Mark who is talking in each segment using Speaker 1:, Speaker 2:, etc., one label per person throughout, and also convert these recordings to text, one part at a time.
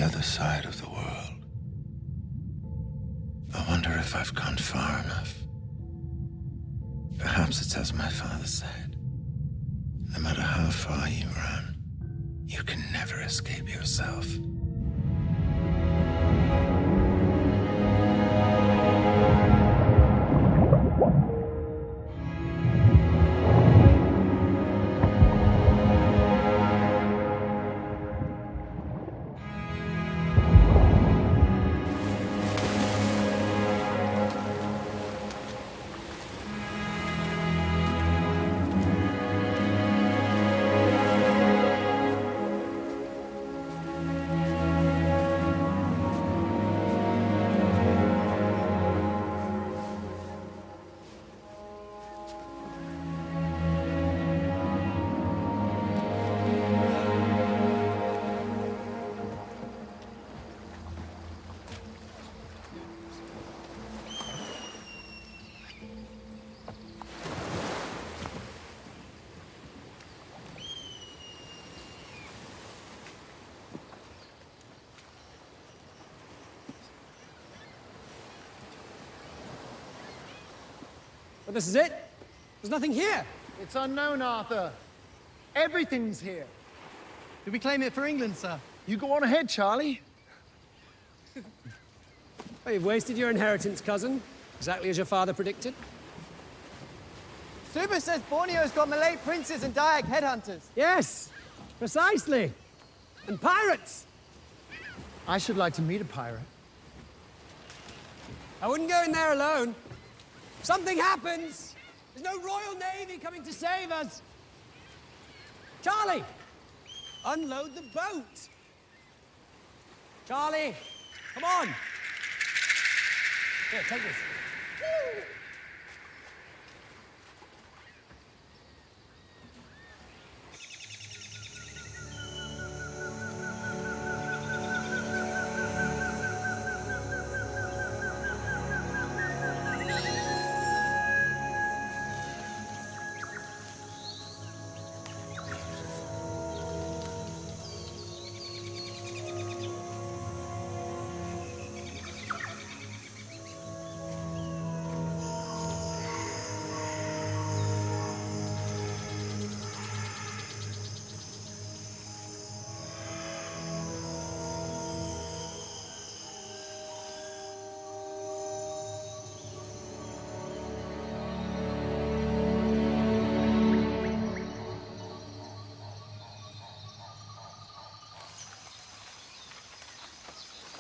Speaker 1: other side of the world. I wonder if I've gone far enough. Perhaps it's as my father said. No matter how far you run, you can never escape yourself.
Speaker 2: But this is it? There's nothing here.
Speaker 3: It's unknown, Arthur. Everything's here.
Speaker 4: Did we claim it for England, sir?
Speaker 3: You go on ahead, Charlie.
Speaker 2: Oh, you've wasted your inheritance, cousin. Exactly as your father predicted.
Speaker 4: Super says Borneo's got Malay princes and Dayak headhunters.
Speaker 2: Yes, precisely. And pirates.
Speaker 3: I should like to meet a pirate.
Speaker 2: I wouldn't go in there alone. If something happens, there's no Royal Navy coming to save us. Charlie, unload the boat. Charlie, come on. Here, take this.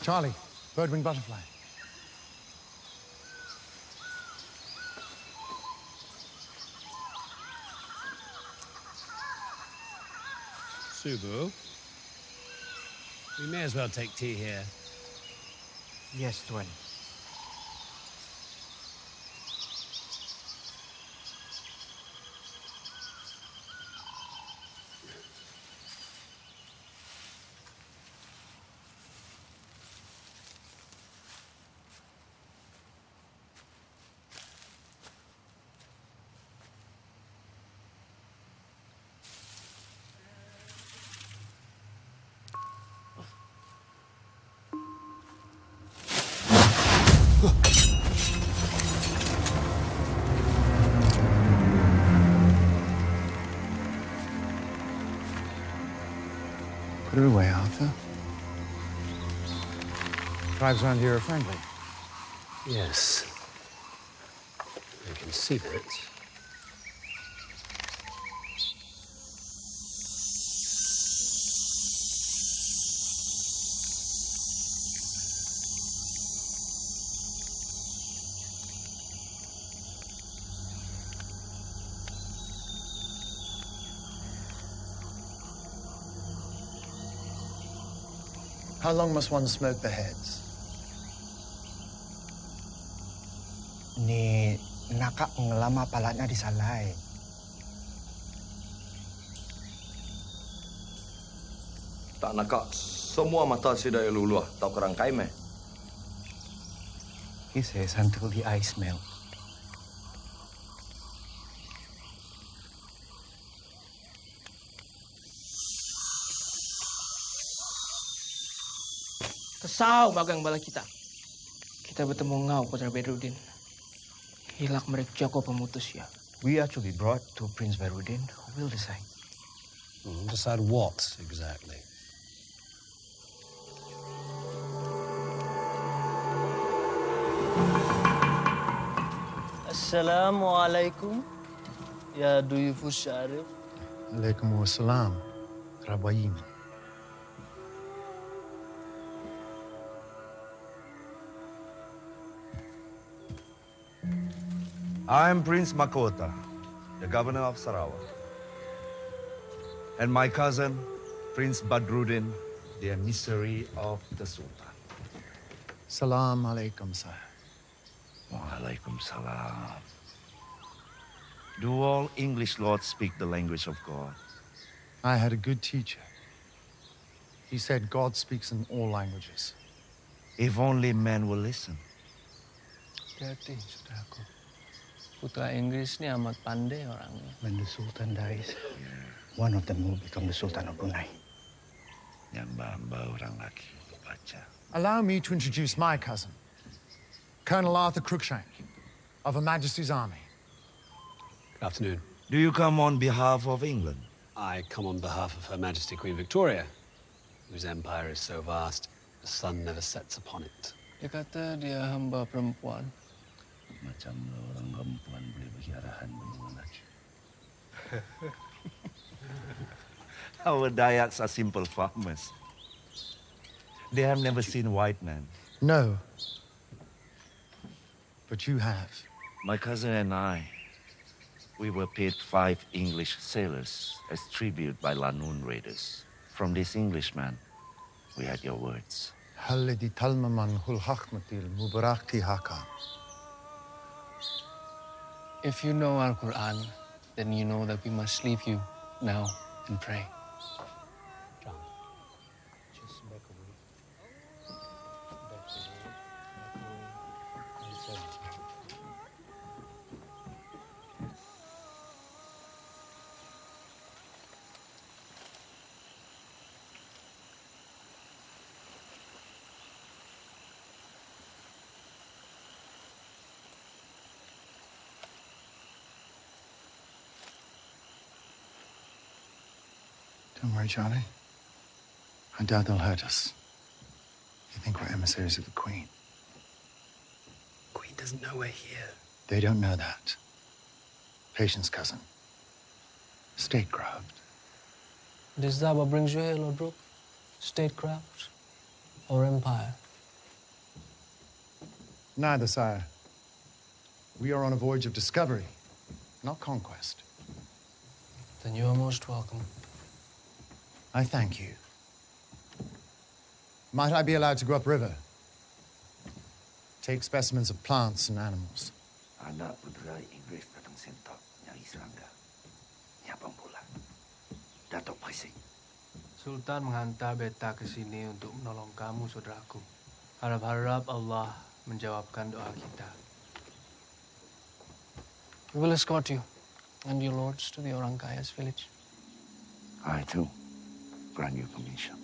Speaker 3: Charlie, bird-winged butterfly.
Speaker 2: Subu, we may as well take tea here.
Speaker 5: Yes, Tuan.
Speaker 3: Put it away, Arthur. Tribes around here are friendly.
Speaker 2: Yes. I can see that.
Speaker 3: How long must one smoke the heads?
Speaker 5: Ni naka ngelama palanya di salai.
Speaker 6: Tak nakak semua mata sidai luluah tau kerangkai meh.
Speaker 5: He says until the ice melt.
Speaker 7: sao bagang bala kita. Kita bertemu ngau Putra Bedruddin. Hilak mereka Joko pemutus ya.
Speaker 5: We are to be brought to Prince Verudin, who will decide.
Speaker 8: Decide what, exactly?
Speaker 9: Assalamualaikum, ya duyufus syarif.
Speaker 3: Alaikumussalam, Rabayim.
Speaker 10: I am Prince Makota, the governor of Sarawak. And my cousin, Prince Badruddin, the emissary of the Sultan.
Speaker 3: Salam alaikum, sir.
Speaker 10: Walaikum salam. Do all English lords speak the language of God?
Speaker 3: I had a good teacher. He said God speaks in all languages.
Speaker 10: If only men will listen.
Speaker 9: Hati-hati, saudaraku. Putra Inggris ni amat pandai orangnya.
Speaker 5: When the Sultan dies, one of them will become the Sultan of Brunei.
Speaker 10: Yang hamba orang laki baca.
Speaker 3: Allow me to introduce my cousin, Colonel Arthur Cruikshank, of Her Majesty's Army.
Speaker 8: Good afternoon.
Speaker 10: Do you come on behalf of England?
Speaker 8: I come on behalf of Her Majesty Queen Victoria, whose empire is so vast, the sun never sets upon it.
Speaker 9: Dia kata dia hamba perempuan.
Speaker 10: Macam orang perempuan boleh bagi arahan bagi lelaki. Our Dayaks are simple farmers. They have never seen white men.
Speaker 3: No. But you have.
Speaker 10: My cousin and I, we were paid 5 English sailors as tribute by Lanun raiders. From this Englishman, we had your words.
Speaker 3: Halidi talmaman hul hakmatil mubarakti haka.
Speaker 9: If you know our Quran, then you know that we must leave you now and pray.
Speaker 8: John, just back away. Back away.
Speaker 3: Don't worry, Charlie. I doubt they'll hurt us. They think we're emissaries of the Queen.
Speaker 8: Queen doesn't know we're here.
Speaker 3: They don't know that. Patience, cousin. Statecraft.
Speaker 9: Is that what brings you here, Lord Brooke? Statecraft or empire?
Speaker 3: Neither, sire. We are on a voyage of discovery, not conquest.
Speaker 9: Then you are most welcome.
Speaker 3: I thank you. Might I be allowed to go upriver? Take specimens of plants and animals.
Speaker 10: Anak putera Inggris datang sentok nyari serangga. Nyabang pula. Datuk Paising.
Speaker 9: Sultan menghantar beta ke sini untuk menolong kamu, saudaraku. Harap-harap Allah menjawabkan doa kita. We will escort you and your lords to the Orang Kaya's village.
Speaker 10: I, too, grant you permission.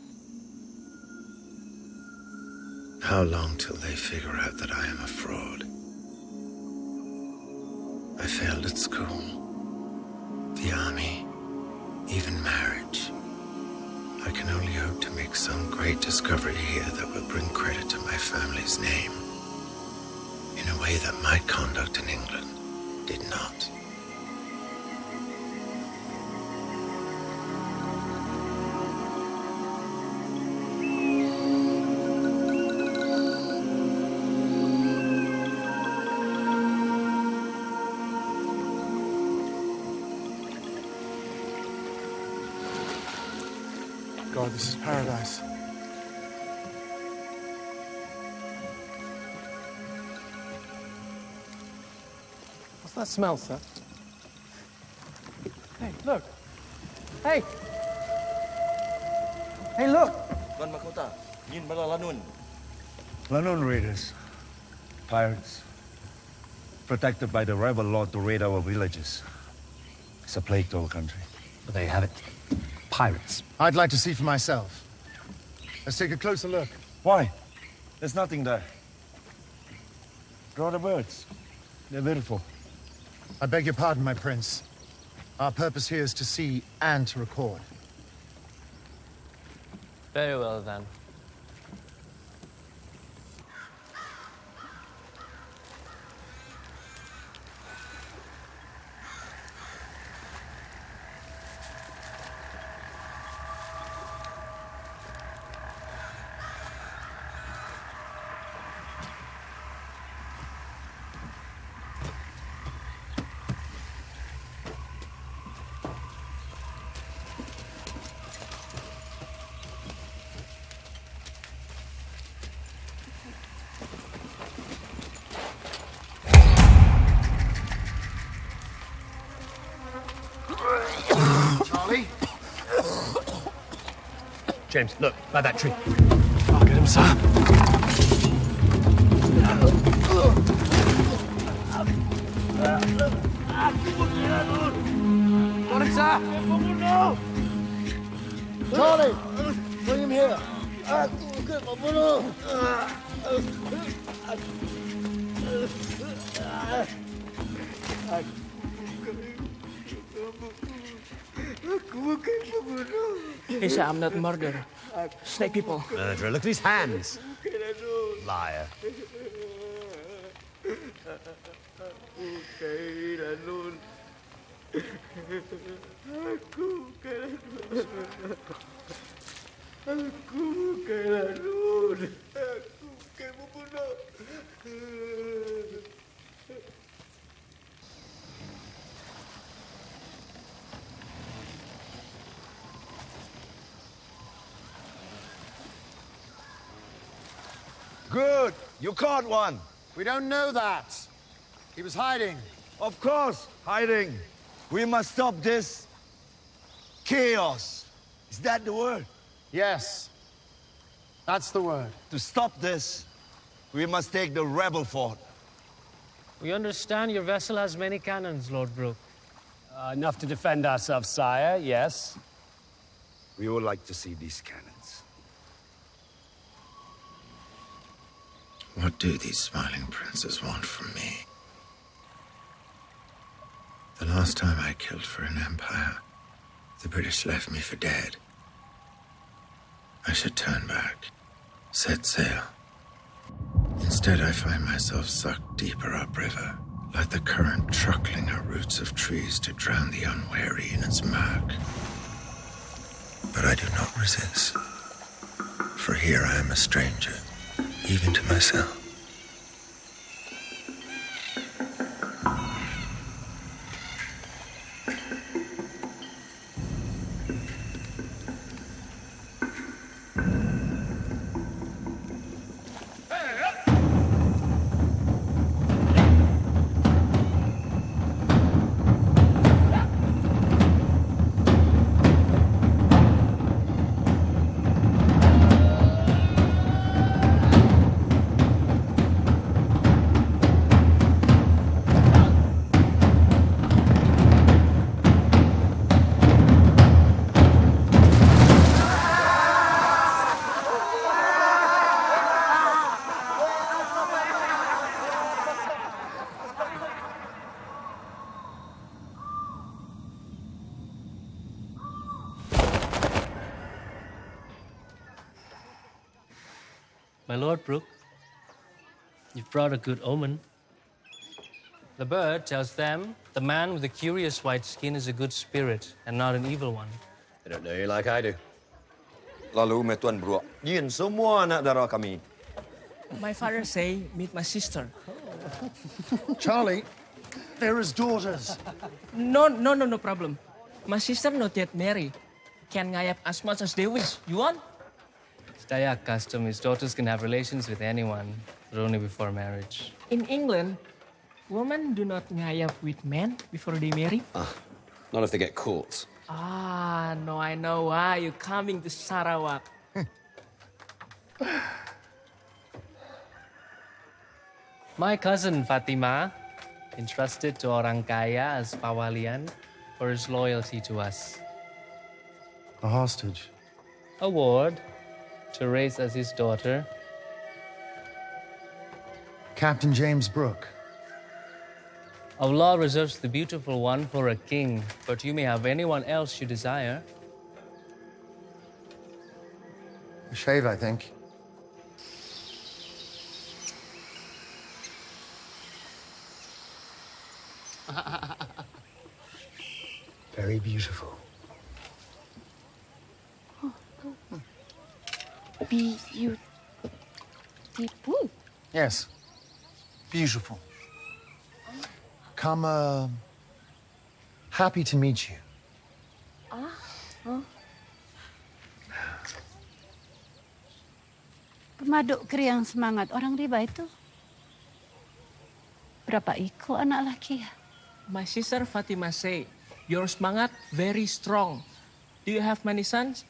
Speaker 1: How long till they figure out that I am a fraud? I failed at school, the army, even marriage. I can only hope to make some great discovery here that will bring credit to my family's name in a way that my conduct in England did not.
Speaker 3: God, this is paradise.
Speaker 9: What's that smell, sir? Hey, look. Hey! Hey, look!
Speaker 6: Tuan Mahkota, ingin bala Lanun.
Speaker 10: Lanun raiders, pirates, protected by the rebel lord to raid our villages. It's a plague to our country.
Speaker 8: But there you have it. Pirates.
Speaker 3: I'd like to see for myself. Let's take a closer look.
Speaker 10: Why? There's nothing there. Draw the birds. They're beautiful.
Speaker 3: I beg your pardon, my prince. Our purpose here is to see and to record.
Speaker 9: Very well, then.
Speaker 3: Charlie?
Speaker 9: James, look, by that tree.
Speaker 3: I'll get him, sir.
Speaker 2: Got him, sir!
Speaker 5: Charlie, bring him here.
Speaker 7: He said I'm not murderer. Snake people.
Speaker 8: Murderer, look at his hands. Liar.
Speaker 10: Good. You caught one.
Speaker 3: We don't know that. He was hiding.
Speaker 10: Of course, hiding. We must stop this chaos. Is that the word?
Speaker 3: Yes. That's the word.
Speaker 10: To stop this, we must take the rebel fort.
Speaker 9: We understand your vessel has many cannons, Lord Brooke.
Speaker 8: Enough to defend ourselves, sire, yes.
Speaker 10: We would like to see these cannons.
Speaker 1: What do these smiling princes want from me? The last time I killed for an empire, the British left me for dead. I should turn back, set sail. Instead, I find myself sucked deeper upriver, like the current truckling her roots of trees to drown the unwary in its murk. But I do not resist, for here I am a stranger, even to myself.
Speaker 9: My Lord Brooke, you've brought a good omen. The bird tells them the man with the curious white skin is a good spirit and not an evil one.
Speaker 6: They don't know you like I do. Lalu, Tuan Brooke, Yin semua anak dara kami.
Speaker 7: My father say meet my sister.
Speaker 3: Charlie, they're his daughters.
Speaker 7: No problem. My sister not yet married. Can ngayap as much as they wish. You want?
Speaker 9: It's Dayak custom. His daughters can have relations with anyone, but only before marriage.
Speaker 7: In England, women do not ngayap with men before they marry.
Speaker 8: Not if they get caught.
Speaker 7: Ah, no, I know why you're coming to Sarawak.
Speaker 9: My cousin Fatima, entrusted to orang kaya as pawalian for his loyalty to us.
Speaker 3: A hostage.
Speaker 9: A ward to raise as his daughter,
Speaker 3: Captain James Brooke.
Speaker 9: Our law reserves the beautiful one for a king, but you may have anyone else you desire.
Speaker 3: A shave, I think. Very beautiful.
Speaker 11: Beautiful.
Speaker 3: Yes. Beautiful. Come, happy to meet you.
Speaker 11: Pemaduk keri yang semangat. Orang riba itu berapa iko anak laki ya?
Speaker 7: My sister Fatima say, your semangat very strong. Do you have many sons?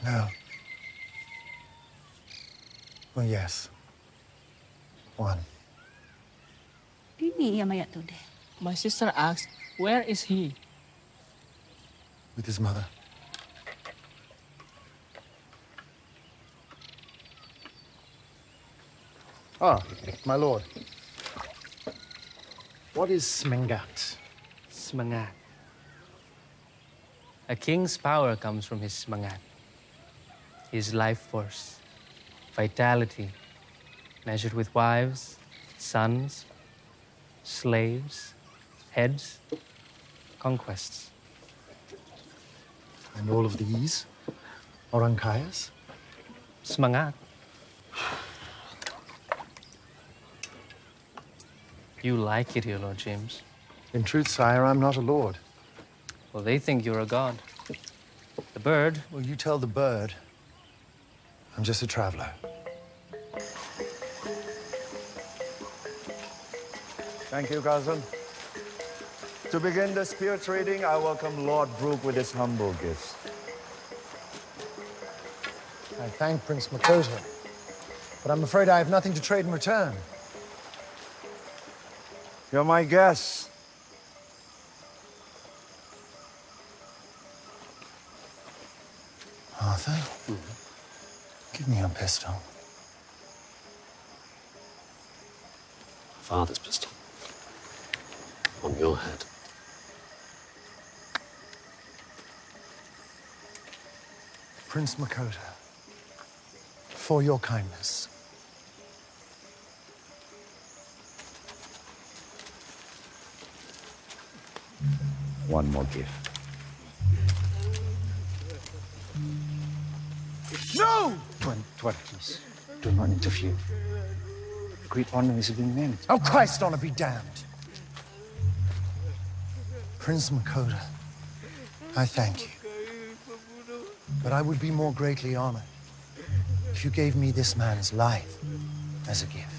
Speaker 3: No. Well, yes. One.
Speaker 11: Ini ya mayat tu deh.
Speaker 7: My sister asked, where is he?
Speaker 3: With his mother. Ah, my lord. What is smengat?
Speaker 9: Semangat. A king's power comes from his semangat, his life force, vitality, measured with wives, sons, slaves, heads, conquests.
Speaker 3: And all of these orang kayas?
Speaker 9: Semangat. You like it here, Lord James.
Speaker 3: In truth, sire, I'm not a lord.
Speaker 9: Well, they think you're a god. The bird.
Speaker 3: Well, you tell the bird I'm just a traveler.
Speaker 10: Thank you, cousin. To begin the spirit reading, I welcome Lord Brooke with his humble gifts.
Speaker 3: I thank Prince Makota, but I'm afraid I have nothing to trade in return.
Speaker 10: You're my guest.
Speaker 3: Arthur, give me your pistol.
Speaker 8: Father's pistol. On your head.
Speaker 3: Prince Makota, for your kindness.
Speaker 10: One more gift.
Speaker 3: No!
Speaker 5: Tuan, please. Do not interfere. Great honor is being meant.
Speaker 3: Oh, Christ honor be damned. Prince Makota, I thank you. But I would be more greatly honored if you gave me this man's life as a gift.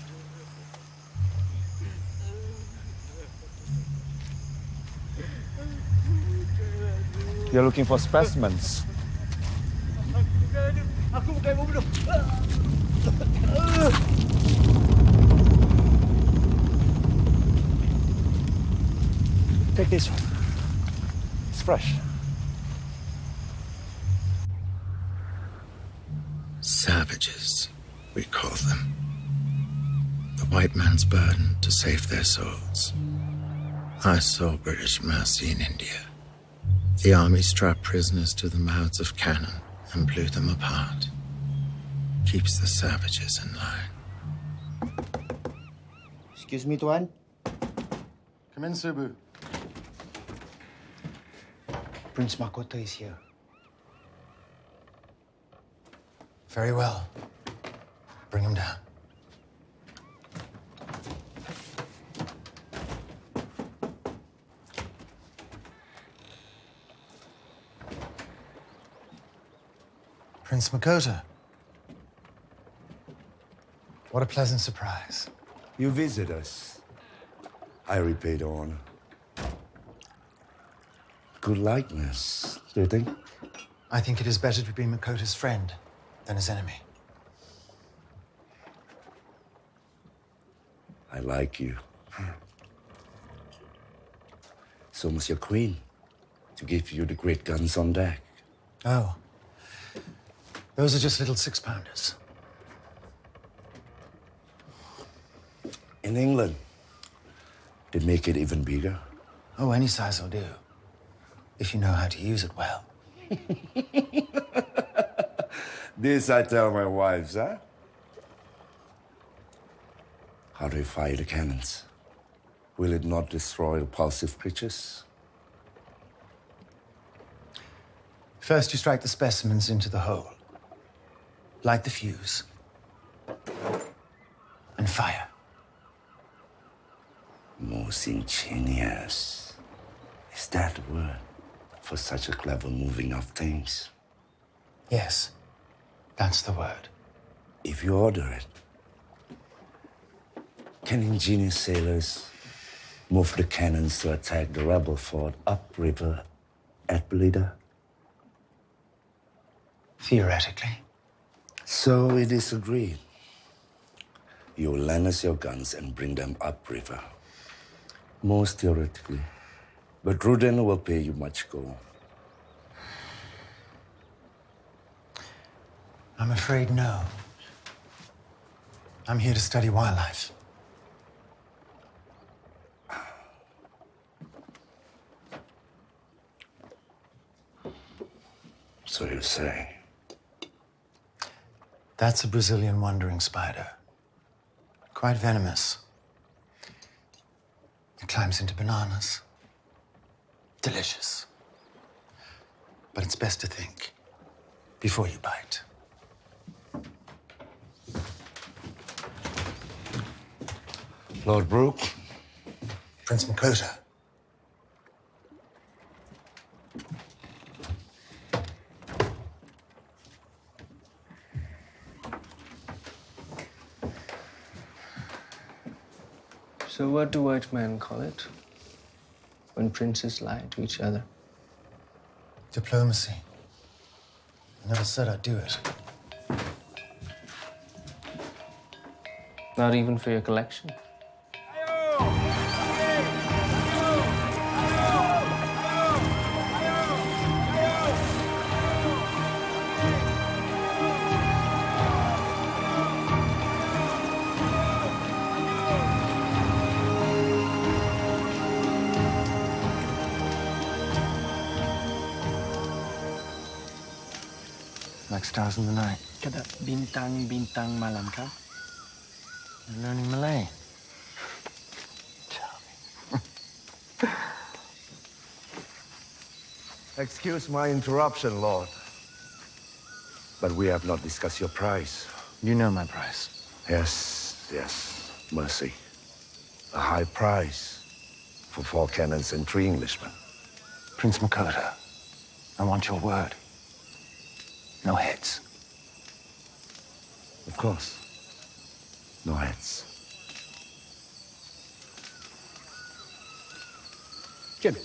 Speaker 10: You're looking for specimens.
Speaker 3: Take this one. It's fresh.
Speaker 1: Savages, we call them. The white man's burden to save their souls. I saw British mercy in India. The army strapped prisoners to the mouths of cannon and blew them apart. Keeps the savages in line.
Speaker 5: Excuse me, Tuan.
Speaker 3: Come in, Subu.
Speaker 5: Prince Makota is here.
Speaker 3: Very well. Bring him down. Prince Makota. What a pleasant surprise.
Speaker 10: You visit us. I repay the honor. Good likeness, do you think?
Speaker 3: I think it is better to be Makota's friend than his enemy.
Speaker 10: I like you. So must your queen, to give you the great guns on deck.
Speaker 3: Oh. Those are just little 6-pounders.
Speaker 10: In England, they make it even bigger.
Speaker 3: Oh, any size will do, if you know how to use it well.
Speaker 10: This I tell my wives, huh? How do you fire the cannons? Will it not destroy repulsive creatures?
Speaker 3: First, you strike the specimens into the hole, light the fuse, and fire.
Speaker 10: Most ingenious. Is that the word for such a clever moving of things?
Speaker 3: Yes, that's the word.
Speaker 10: If you order it, can ingenious sailors move the cannons to attack the rebel fort upriver at Belida?
Speaker 3: Theoretically.
Speaker 10: So it is agreed. You will lend us your guns and bring them upriver. Most theoretically. But Ruden will pay you much gold.
Speaker 3: I'm afraid no. I'm here to study wildlife.
Speaker 10: So you say.
Speaker 3: That's a Brazilian wandering spider. Quite venomous. It climbs into bananas. Delicious. But it's best to think before you bite.
Speaker 10: Lord Brooke.
Speaker 3: Prince Makota.
Speaker 7: So what do white men call it when princes lie to each other?
Speaker 3: Diplomacy. I never said I'd do it.
Speaker 7: Not even for your collection?
Speaker 3: Like stars in the night.
Speaker 5: Kada bintang-bintang malam ka?
Speaker 3: You're learning Malay.
Speaker 10: Excuse my interruption, Lord. But we have not discussed your price.
Speaker 3: You know my price.
Speaker 10: Yes. Mercy. A high price for 4 cannons and 3 Englishmen.
Speaker 3: Prince Makota, I want your word. No heads.
Speaker 10: Of course. No heads.
Speaker 8: Jim,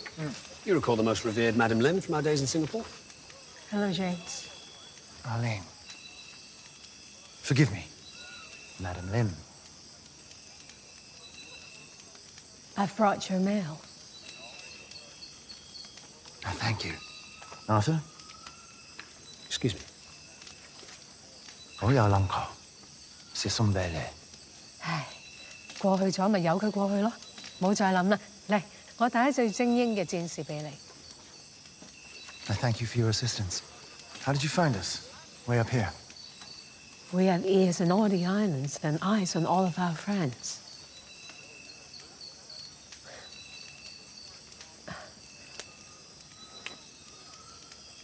Speaker 8: you recall the most revered Madam Lim from our days in Singapore?
Speaker 11: Hello, James.
Speaker 3: Arlene. Forgive me, Madam Lim.
Speaker 11: I've brought your mail.
Speaker 3: Oh, thank you. Arthur?
Speaker 8: Excuse me.
Speaker 3: 好有諗過，寫送俾你。
Speaker 12: 唉，過去咗咪由佢過去咯，冇再諗啦。嚟，我帶一隊精英嘅戰士俾你。
Speaker 3: I thank you for your assistance. How did you find us? Way up here.
Speaker 12: We have ears in all the islands and eyes on all of our friends.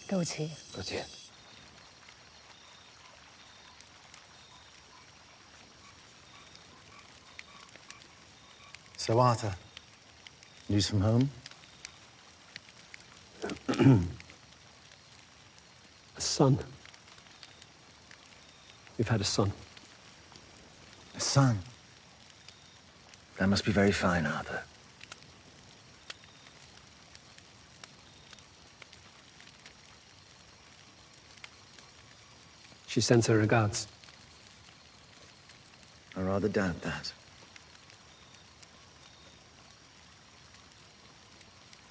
Speaker 12: Go to.
Speaker 3: Go to. So, Arthur, news from home?
Speaker 8: A son. We've had a son.
Speaker 3: A son? That must be very fine, Arthur.
Speaker 8: She sends her regards.
Speaker 3: I rather doubt that.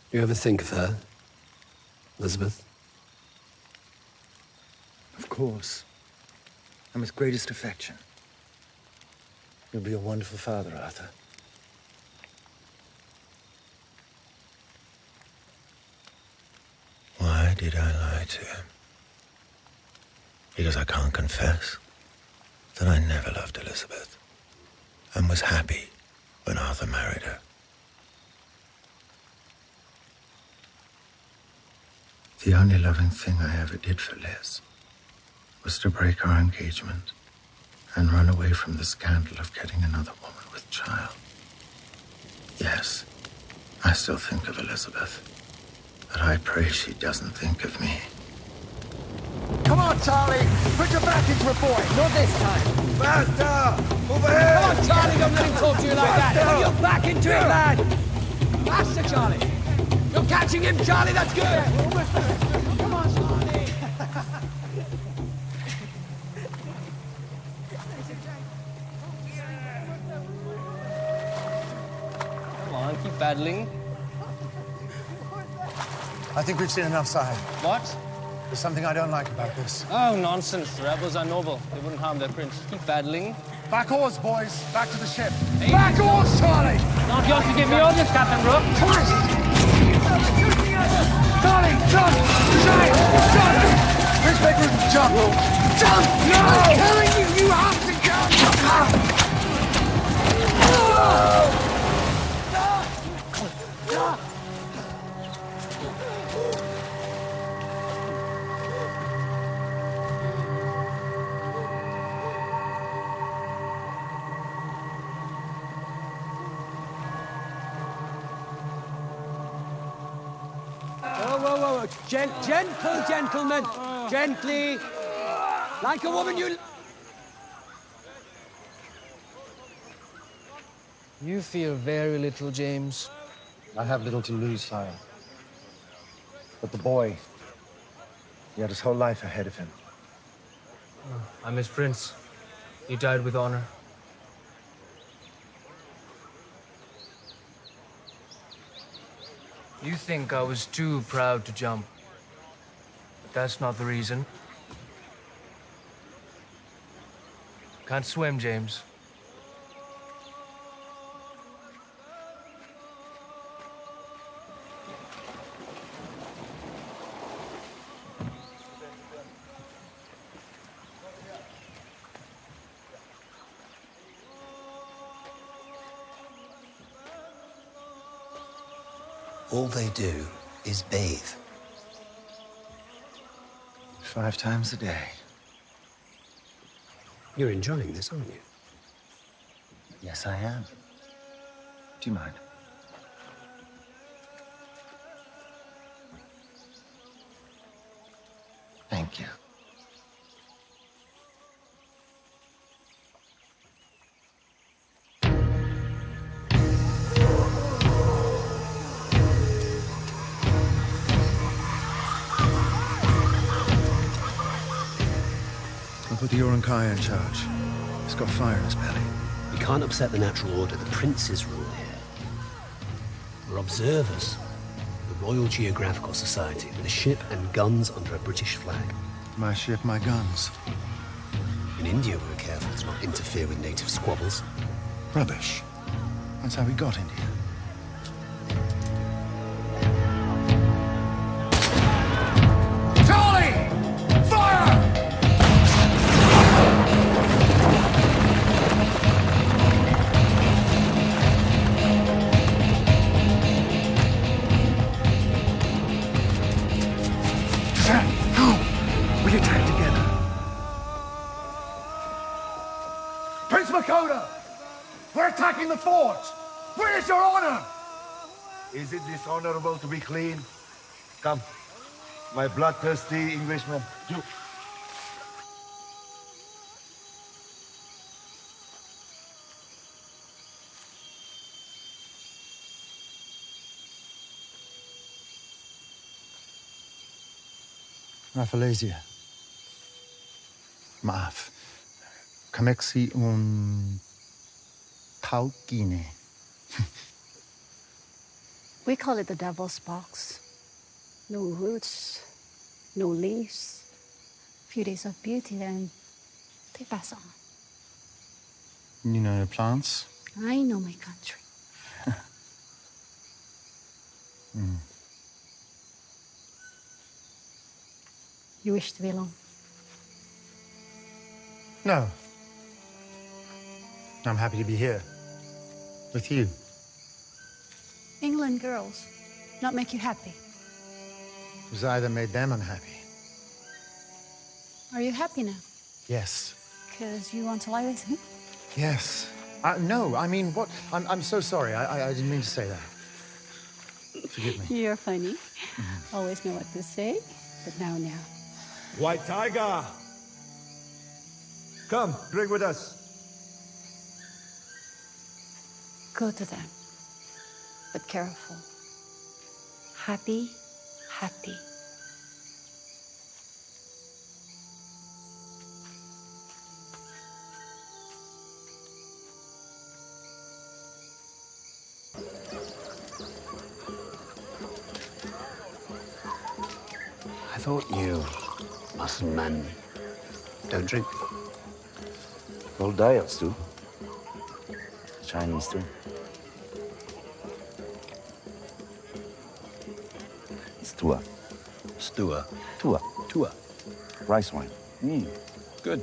Speaker 8: Do you ever think of her, Elizabeth?
Speaker 3: Of course. And with greatest affection. You'll be a wonderful father, Arthur.
Speaker 1: Why did I lie to him? Because I can't confess that I never loved Elizabeth and was happy when Arthur married her. The only loving thing I ever did for Liz was to break our engagement and run away from the scandal of getting another woman with child. Yes, I still think of Elizabeth, but I pray she doesn't think of me.
Speaker 3: Come on, Charlie! Put your back into a boy!
Speaker 2: Not this time.
Speaker 10: Faster! Over here!
Speaker 2: Come on, Charlie, don't let him talk to you like that. Put your back into it, lad. Faster, Charlie. You're catching him, Charlie, that's good. Come on, Charlie.
Speaker 9: Come on, keep paddling.
Speaker 3: I think we've seen enough, Sahib.
Speaker 9: What?
Speaker 3: There's something I don't like about this.
Speaker 9: Oh, nonsense. The rebels are noble. They wouldn't harm their prince. Keep paddling.
Speaker 3: Back oars, boys. Back to the ship.
Speaker 9: Hey.
Speaker 3: Back oars, Charlie!
Speaker 9: Not yours to give me orders, Captain Brooke.
Speaker 3: Christ! Charlie, jump! Charlie, jump! Please make room to jump. Jump! No! I'm telling you, you have to jump!
Speaker 2: Whoa. Gentle, gentlemen. Gently. Like a woman, you...
Speaker 7: You fear very little, James.
Speaker 5: I have little to lose, sire. But the boy, he had his whole life ahead of him.
Speaker 9: I'm his prince. He died with honor. You think I was too proud to jump. But that's not the reason. Can't swim, James.
Speaker 1: All they do is bathe. 5 times a day.
Speaker 8: You're enjoying this, aren't you?
Speaker 1: Yes, I am. Do you mind? Thank you.
Speaker 3: I'll put the Urankaya in charge. He's got fire in his belly.
Speaker 8: We can't upset the natural order. The princes rule here. We're observers. The Royal Geographical Society, with a ship and guns under a British flag.
Speaker 3: My ship, my guns.
Speaker 8: In India, we were careful to not interfere with native squabbles.
Speaker 3: Rubbish. That's how we got India. Charlie! Fire! We attack together. Prince Makota! We're attacking the fort! Where is your honor?
Speaker 10: Is it dishonorable to be clean? Come, my bloodthirsty Englishman. You.
Speaker 3: Rafflesia. Maaf. Kamexi un Taukine.
Speaker 11: We call it the devil's box. No roots, no leaves. Few days of beauty, then they pass on.
Speaker 3: You know your plants?
Speaker 11: I know my country. You wish to be alone?
Speaker 3: No. I'm happy to be here. With you.
Speaker 11: England girls not make you happy.
Speaker 3: It was I that made them unhappy.
Speaker 11: Are you happy now?
Speaker 3: Yes.
Speaker 11: Because you want to lie with him?
Speaker 3: Yes. No, I mean, what? I'm so sorry. I didn't mean to say that. Forgive me.
Speaker 11: You're funny. Always know what to say, but now.
Speaker 10: White Tiger! Come, drink with us.
Speaker 11: Go to them. But careful. Happy, happy.
Speaker 8: I thought you, Muslim man, don't drink.
Speaker 10: Well, diets do. Chinese too. It's tua.
Speaker 8: Stua.
Speaker 10: Tua.
Speaker 8: Tua.
Speaker 10: Rice wine.
Speaker 8: Good.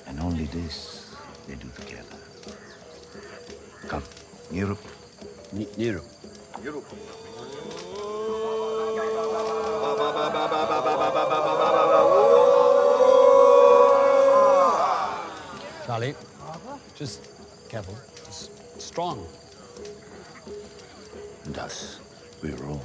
Speaker 10: And only this they do together. Come, Europe.
Speaker 8: Nero.
Speaker 13: Charlie, just careful. Just strong.
Speaker 10: Thus we rule.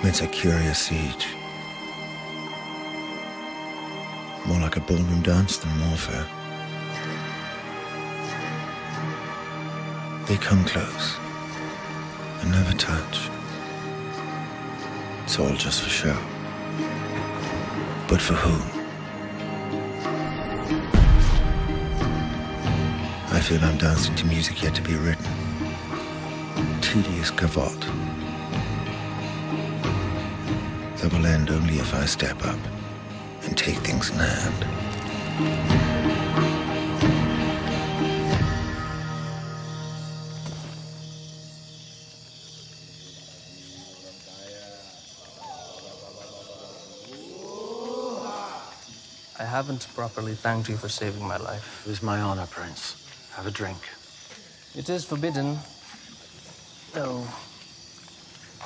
Speaker 1: It's a curious siege. More like a ballroom dance than warfare. They come close and never touch. It's all just for show. But for whom? I feel I'm dancing to music yet to be written. Tedious gavotte. That will end only if I step up and take things in hand.
Speaker 9: I haven't properly thanked you for saving my life.
Speaker 3: It was my honor, Prince. Have a drink.
Speaker 9: It is forbidden. Though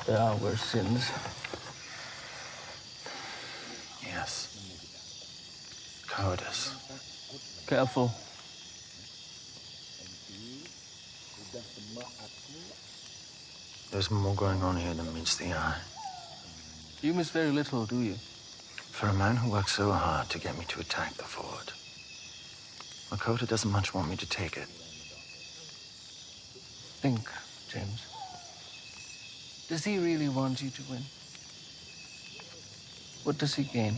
Speaker 9: there are worse sins.
Speaker 3: Yes. Cowardice.
Speaker 9: Careful.
Speaker 3: There's more going on here than meets the eye.
Speaker 9: You miss very little, do you?
Speaker 3: For a man who worked so hard to get me to attack the fort, Lakota doesn't much want me to take it.
Speaker 9: Think, James. Does he really want you to win? What does he gain?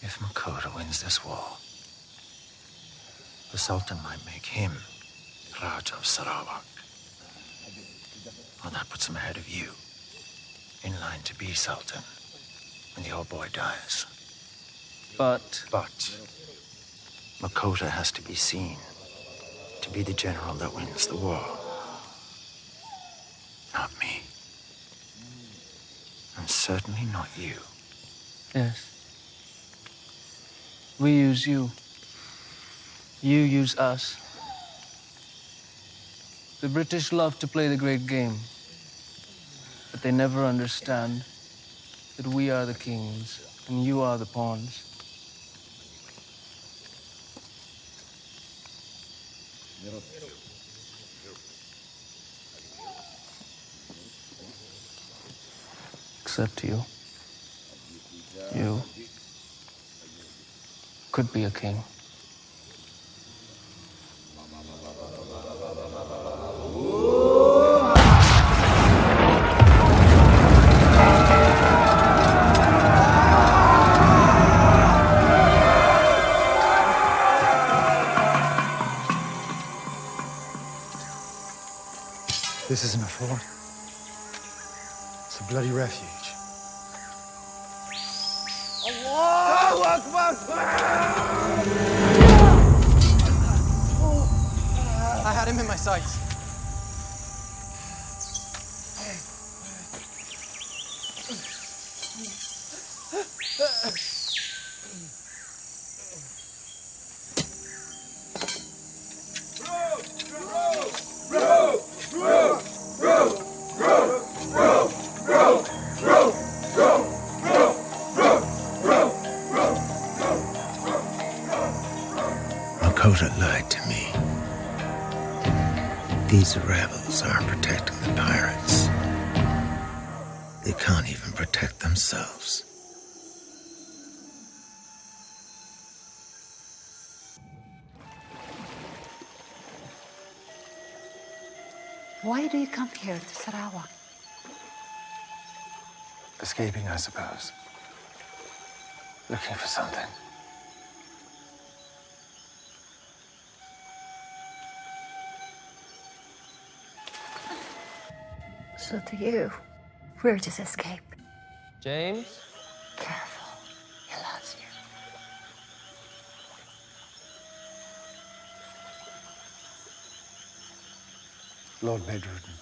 Speaker 3: If Lakota wins this war, the Sultan might make him Raj of Sarawak. Well, that puts him ahead of you, in line to be Sultan when the old boy dies.
Speaker 9: But
Speaker 3: Lakota has to be seen to be the general that wins the war. Not me. And certainly not you.
Speaker 9: Yes. We use you. You use us. The British love to play the great game, but they never understand that we are the kings and you are the pawns. Except you. You could be a king.
Speaker 3: This isn't a fort. It's a bloody refuge.
Speaker 10: Allahu Akbar!
Speaker 4: I had him in my sights.
Speaker 1: Makota lied to me. These rebels aren't protecting the pirates. They can't even protect themselves.
Speaker 11: Why do you come here to Sarawak?
Speaker 3: Escaping, I suppose. Looking for something.
Speaker 11: So to you, we're just escape.
Speaker 9: James?
Speaker 11: Careful. He loves you.
Speaker 3: Lord Bedruden.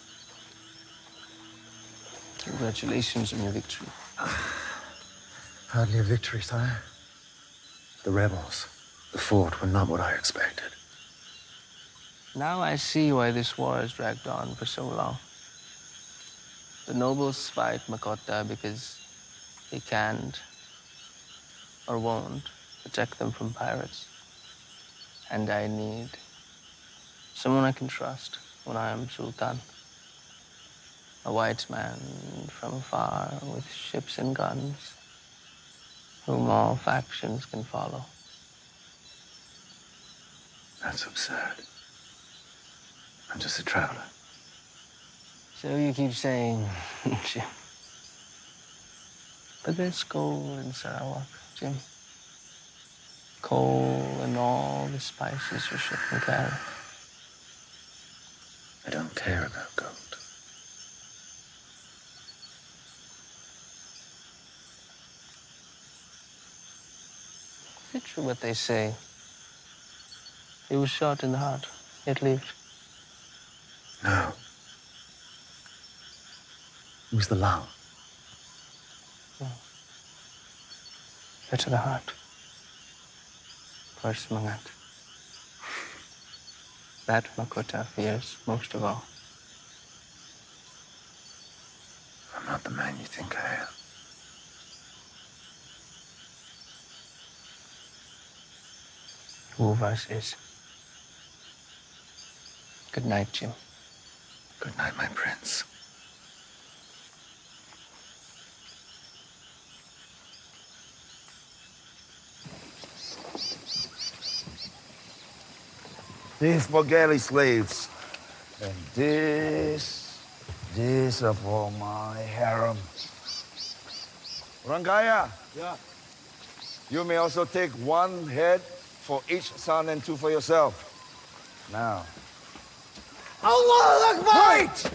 Speaker 9: Congratulations on your victory.
Speaker 3: Hardly a victory, sire. The rebels, the fort, were not what I expected.
Speaker 9: Now I see why this war has dragged on for so long. The nobles fight Makota because they can't or won't protect them from pirates. And I need someone I can trust when I am Sultan. A white man from afar with ships and guns, whom all factions can follow.
Speaker 3: That's absurd. I'm just a traveler.
Speaker 9: So you keep saying, Jim. But there's coal in Sarawak, Jim. Coal and all the spices your ship can carry.
Speaker 1: I don't care about gold.
Speaker 9: Is it true what they say? He was shot in the heart, yet lived.
Speaker 3: No. It was the Lao.
Speaker 9: Better the heart. First mangat. That Makota fears most of all.
Speaker 3: I'm not the man you think I am.
Speaker 9: Who of us is? Good night, Jim.
Speaker 3: Good night, my prince.
Speaker 10: These for galley slaves. And this are for my harem. Rangaya. Yeah. You may also take one head for each son and two for yourself. Now.
Speaker 3: Allah Akbar!
Speaker 10: Wait!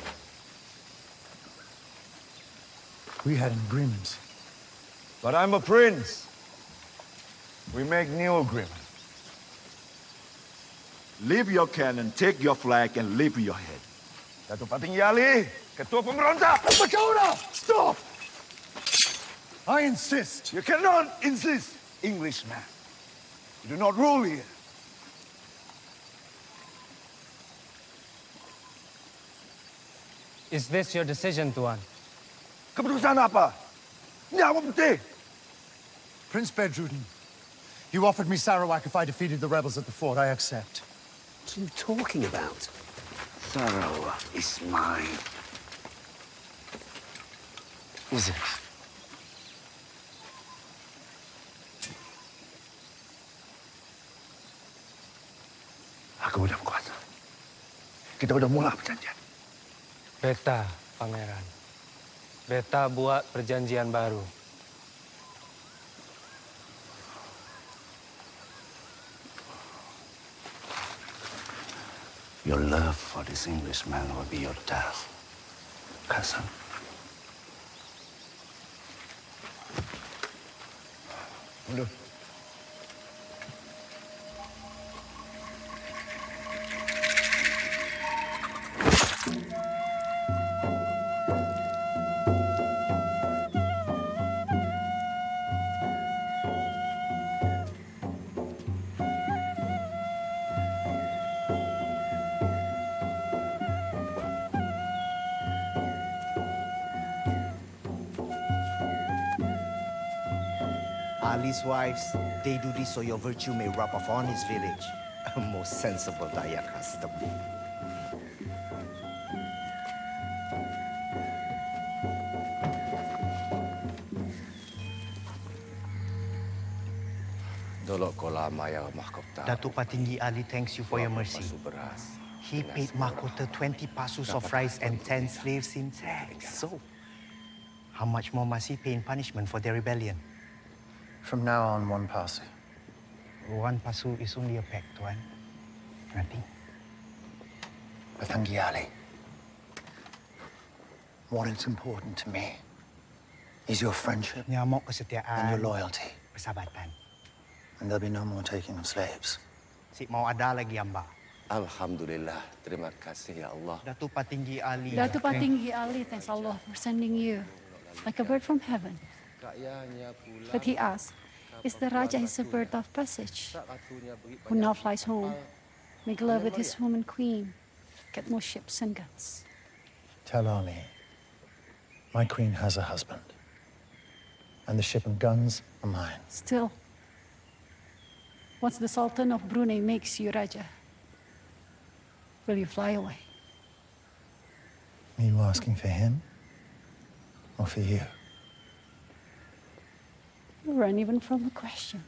Speaker 3: We had an agreement.
Speaker 10: But I'm a prince. We make new agreement. Leave your cannon, take your flag, and leave your head. Dato Pating Yali, Ketua Pemberontak!
Speaker 3: Dakota! Stop! I insist.
Speaker 10: You cannot insist, Englishman. You do not rule here.
Speaker 14: Is this your decision, Tuan?
Speaker 10: Keputusan apa? Ini apa penting?
Speaker 3: Prince Bedruden, you offered me Sarawak if I defeated the rebels at the fort. I accept.
Speaker 8: What are you talking about?
Speaker 10: Sarawak is mine.
Speaker 8: Is it?
Speaker 10: Aku udah kuasa. Kita udah mulai perjanjian.
Speaker 14: Beta, Pangeran. Beta buat perjanjian baru.
Speaker 15: Your love for this Englishman will be your death, cousin.
Speaker 10: Look.
Speaker 16: Ali's wives, they do this so your virtue may rub off on his village. A most sensible Daya custom. Datu Patinggi Ali thanks you for your mercy. He paid Mahkota 20 pasus of rice and 10 slaves in tax. So, how much more must he pay in punishment for their rebellion?
Speaker 3: From now on, 1 pasu.
Speaker 16: 1 pasu is only a peck, Tuan. Nothing.
Speaker 3: Patinggi Ali, what is important to me is your friendship
Speaker 16: Nyamuk kesetiaan
Speaker 3: and your loyalty.
Speaker 16: Persahabatan.
Speaker 3: And there'll be no more taking of slaves.
Speaker 16: Si mau ada lagi hamba.
Speaker 6: Alhamdulillah, terima kasih ya Allah.
Speaker 16: Datu Patinggi Ali.
Speaker 11: Datu Patinggi Ali thanks Allah for sending you like a bird from heaven. But he asks, is the Raja his bird of passage, who now flies home, make love with his woman queen, get more ships and guns?
Speaker 3: Tell Ali, my queen has a husband, and the ship and guns are mine.
Speaker 11: Still, once the Sultan of Brunei makes you Raja, will you fly away?
Speaker 3: Are you asking for him or for you?
Speaker 11: You run even from the question.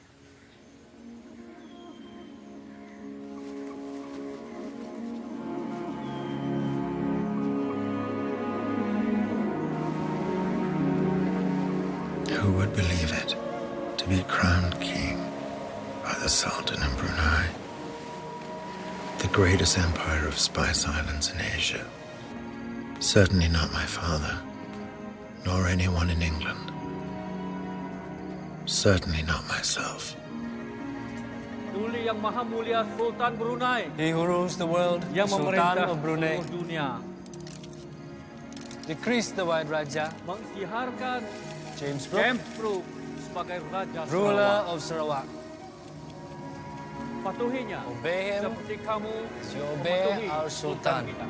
Speaker 1: Who would believe it? To be crowned king by the Sultan of Brunei, the greatest empire of Spice Islands in Asia. Certainly not my father, nor anyone in England. Certainly not myself.
Speaker 17: Tuli Yang Maha Mulia Sultan Brunei.
Speaker 14: He who rules the world,
Speaker 17: Yang
Speaker 14: Sultan
Speaker 17: memerintah
Speaker 14: of Brunei.
Speaker 17: seluruh dunia.
Speaker 14: Decrees the White Raja,
Speaker 17: Mengisytiharkan
Speaker 14: James
Speaker 17: James Brooke sebagai Raja
Speaker 14: ruler
Speaker 17: Sarawak.
Speaker 14: of Sarawak.
Speaker 17: Patuhinya
Speaker 14: Obey him
Speaker 17: seperti kamu
Speaker 14: as you obey
Speaker 17: mematuhi
Speaker 14: our Sultan.
Speaker 17: kita.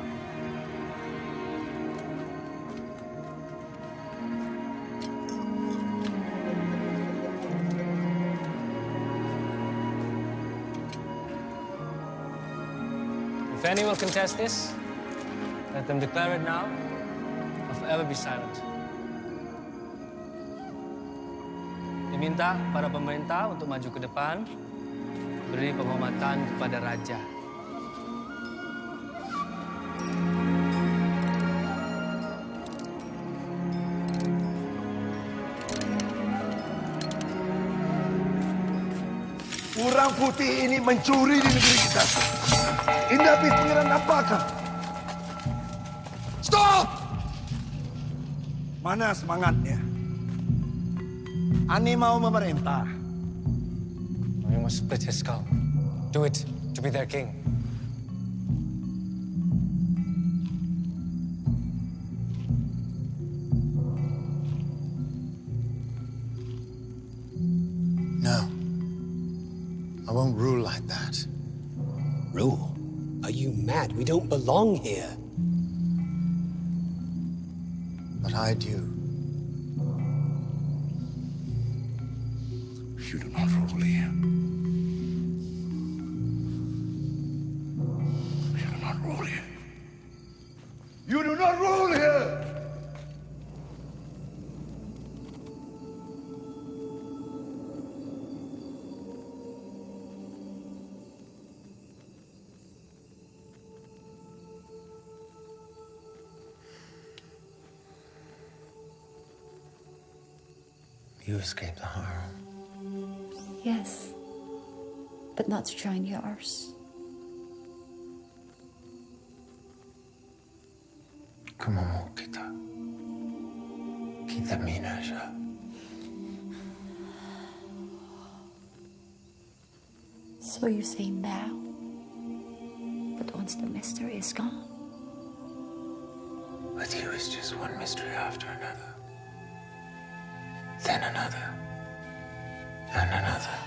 Speaker 14: If any will contest this, let them declare it now, or forever be silent. Diminta para pemerintah untuk maju ke depan, beri penghormatan kepada Raja.
Speaker 10: Orang putih ini mencuri di negeri kita. Indah pikiran apakah? Stop! Mana semangatnya? Ani mau memerintah.
Speaker 14: We must split his skull. Do it to be their king.
Speaker 3: No. I won't rule like that.
Speaker 8: Rule? Are you mad? We don't belong here.
Speaker 3: But I do.
Speaker 15: You do not rule here. You do not rule here.
Speaker 10: You do not rule here!
Speaker 1: You escaped the harem.
Speaker 11: Yes, but not to join yours.
Speaker 1: Kumomo kita. Kita mina siya.
Speaker 11: So you say now, but once the mystery is gone.
Speaker 1: With you, it's just one mystery after another. Then another. And another.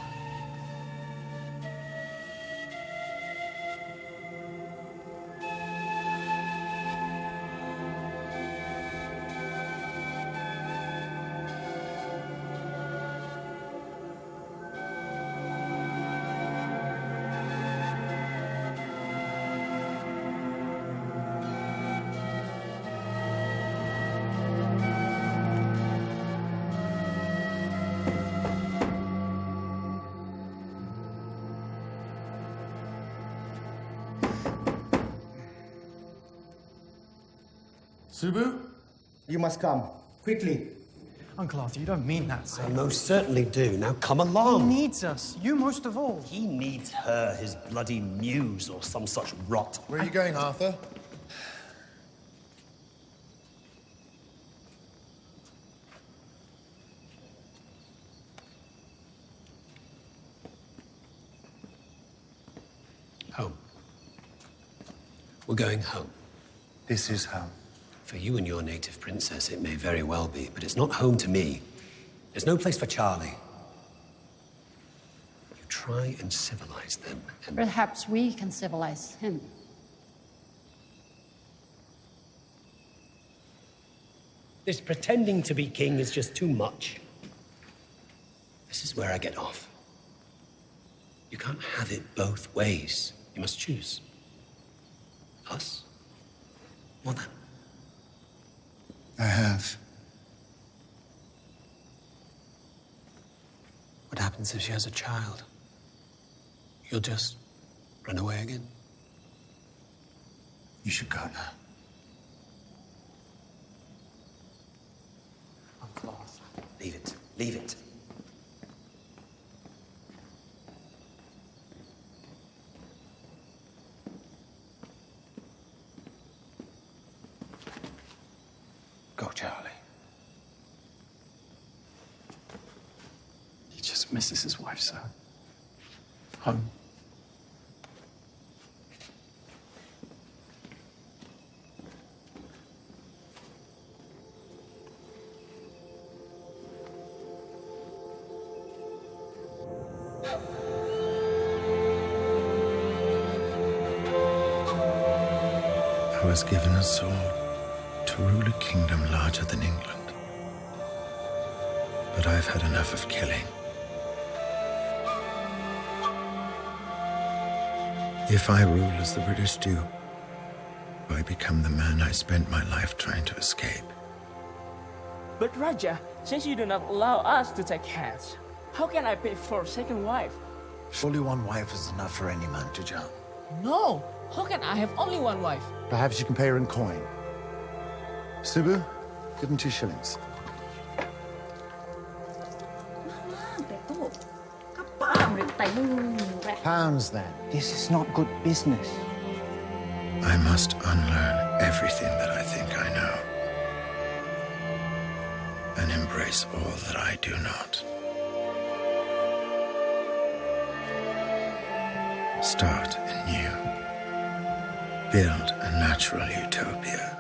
Speaker 3: Subu, you must come. Quickly.
Speaker 16: Uncle Arthur, you don't mean that, sir.
Speaker 8: I most certainly do. Now come along.
Speaker 16: He needs us. You most of all.
Speaker 8: He needs her, his bloody muse, or some such rot.
Speaker 3: Where are you going, Arthur?
Speaker 8: Home. We're going home.
Speaker 3: This is home.
Speaker 8: For you and your native princess, it may very well be, but it's not home to me. There's no place for Charlie. You try and civilize them, and
Speaker 11: Perhaps we can civilize him.
Speaker 8: this pretending to be king is just too much. This is where I get off. You can't have it both ways. You must choose. Us or them.
Speaker 3: I have.
Speaker 8: What happens if she has a child? You'll just run away again?
Speaker 3: You should go now.
Speaker 8: Uncle Arthur. Leave it. Leave it.
Speaker 3: Go, Charlie. He just misses his wife, sir. Home.
Speaker 1: I was given a sword to rule a kingdom larger than England. But I've had enough of killing. If I rule as the British do, I become the man I spent my life trying to escape.
Speaker 7: But Raja, since you do not allow us to take hands, how can I pay for a second wife?
Speaker 3: Surely one wife is enough for any man to jump.
Speaker 7: No! How can I have only one wife?
Speaker 3: Perhaps you can pay her in coin. Subu, give him 2 shillings. Pounds, then.
Speaker 16: This is not good business.
Speaker 1: I must unlearn everything that I think I know. And embrace all that I do not. Start anew. Build a natural utopia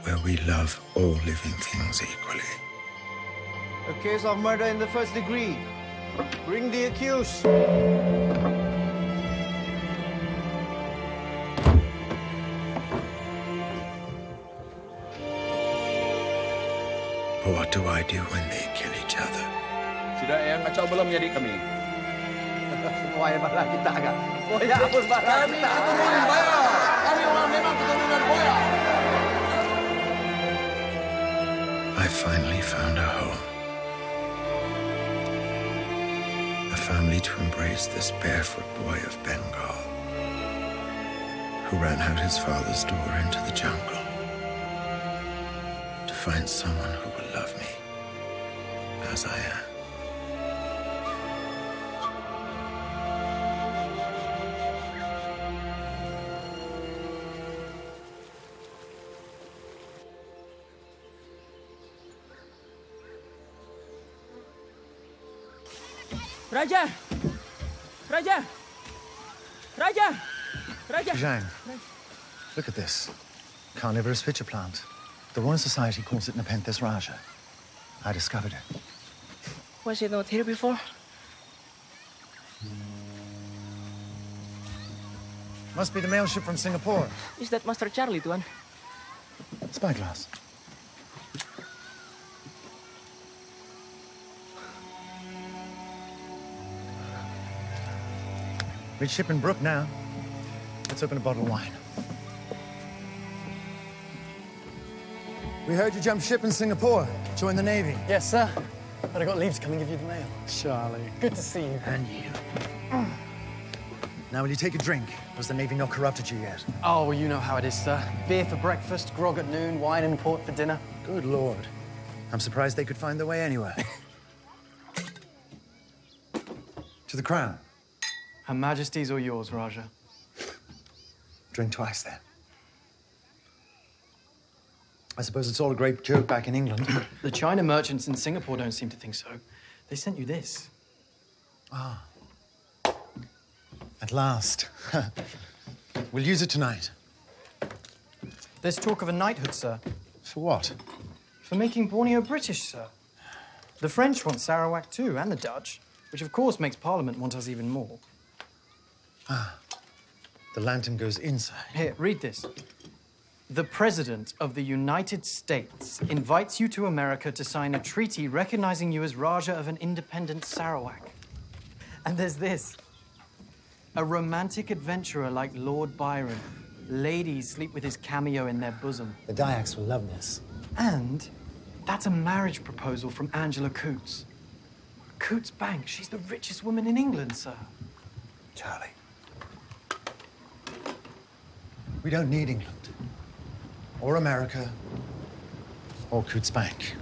Speaker 1: where we love all living things equally.
Speaker 16: A case of murder in the first degree. Bring the accused.
Speaker 1: But what do I do when they kill each other?
Speaker 6: Sudah yang kacau belum jadi kami.
Speaker 16: Semua yang bala kita agak. Boya hapus bala
Speaker 6: Kami keturunan Boya. Kami orang memang keturunan Boya.
Speaker 1: I finally found a home. A family to embrace this barefoot boy of Bengal, who ran out his father's door into the jungle to find someone who will love me as I am.
Speaker 7: Raja! Raja! Raja! Raja!
Speaker 3: Zhang, look at this. Carnivorous pitcher plant. The Royal Society calls it Nepenthes Raja. I discovered it.
Speaker 7: Was it not here before?
Speaker 3: Must be the mail ship from Singapore.
Speaker 7: Is that Master Charlie, Tuan?
Speaker 3: Spyglass. Reach ship in Brook now. Let's open a bottle of wine. We heard you jumped ship in Singapore. Join the Navy.
Speaker 4: Yes, sir. But I got leave to come and give you the mail.
Speaker 3: Charlie.
Speaker 4: Good to see you.
Speaker 3: And you. Now, will you take a drink? Has the Navy not corrupted you yet?
Speaker 4: Oh, well, you know how it is, sir. Beer for breakfast, grog at noon, wine and port for dinner.
Speaker 3: Good Lord. I'm surprised they could find their way anywhere. To the Crown.
Speaker 4: Her Majesty's or yours, Raja?
Speaker 3: Drink twice, then. I suppose it's all a great joke back in England.
Speaker 4: The China merchants in Singapore don't seem to think so. They sent you this.
Speaker 3: Ah. At last. We'll use it tonight.
Speaker 4: There's talk of a knighthood, sir.
Speaker 3: For what?
Speaker 4: For making Borneo British, sir. The French want Sarawak too, and the Dutch, which of course makes Parliament want us even more.
Speaker 3: Ah. The lantern goes inside.
Speaker 4: Here, read this. The President of the United States invites you to America to sign a treaty recognizing you as Raja of an independent Sarawak. And there's this. A romantic adventurer like Lord Byron. Ladies sleep with his cameo in their bosom.
Speaker 3: The Dayaks will love this.
Speaker 4: And that's a marriage proposal from Angela Cootes. Cootes Bank, she's the richest woman in England, sir.
Speaker 3: Charlie. We don't need England. Or America. Or Cootes Bank.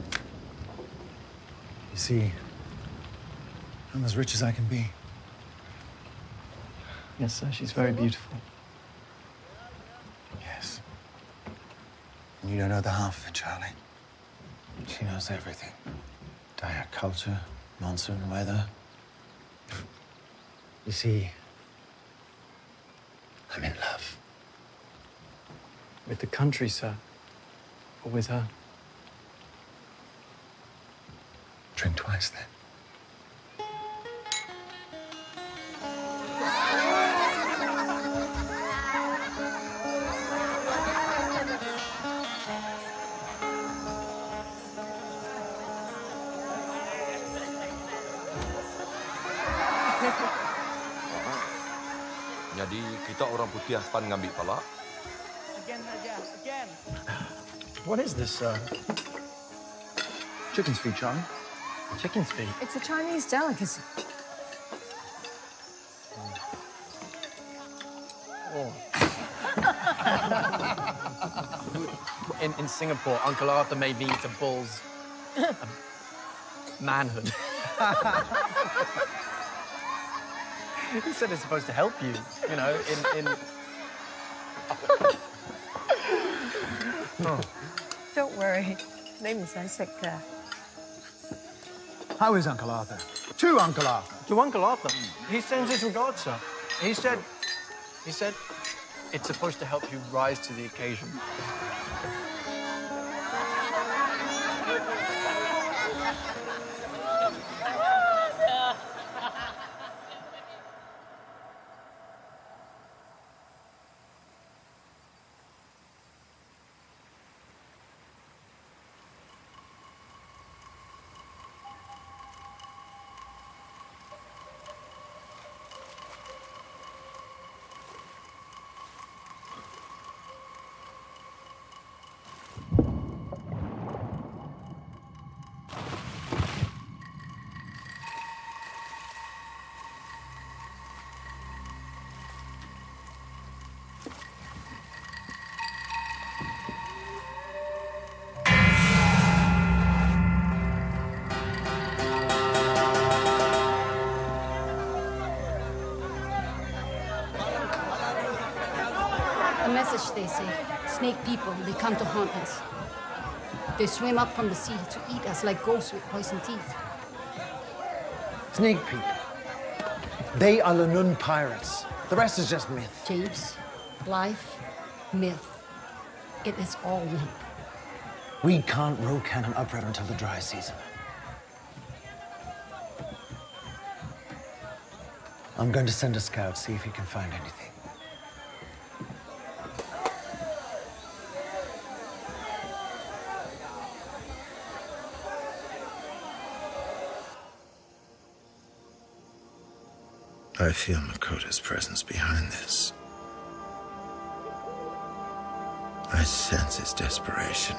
Speaker 3: You see, I'm as rich as I can be.
Speaker 4: Yes, sir, she's very beautiful.
Speaker 3: Yes. And you don't know the half of it, Charlie. She knows everything. Dayak culture, monsoon weather. You see, I'm in love.
Speaker 4: With the country, sir? Or with her?
Speaker 3: Drink twice, then.
Speaker 6: Jadi kita orang putih pan ngambil pala.
Speaker 7: Again, Raja, again.
Speaker 3: What is this, chicken's feet, Charlie?
Speaker 4: Chicken's feet?
Speaker 12: It's a Chinese delicacy.
Speaker 4: Oh. In Singapore, Uncle Arthur made me eat a bull's manhood. He said it's supposed to help you, you know, in...
Speaker 12: Oh. Don't worry. Maybe I'm sick there.
Speaker 3: How is Uncle Arthur? To Uncle Arthur.
Speaker 4: To Uncle Arthur? He sends his regards, sir. He said it's supposed to help you rise to the occasion.
Speaker 11: A message, they say. Snake people, they come to haunt us. They swim up from the sea to eat us like ghosts with poison teeth.
Speaker 3: Snake people. They are Lanun pirates. The rest is just myth.
Speaker 11: James, life, myth, it is all one.
Speaker 3: We can't row cannon upriver until the dry season. I'm going to send a scout, see if he can find anything.
Speaker 1: I feel Makota's presence behind this. I sense his desperation,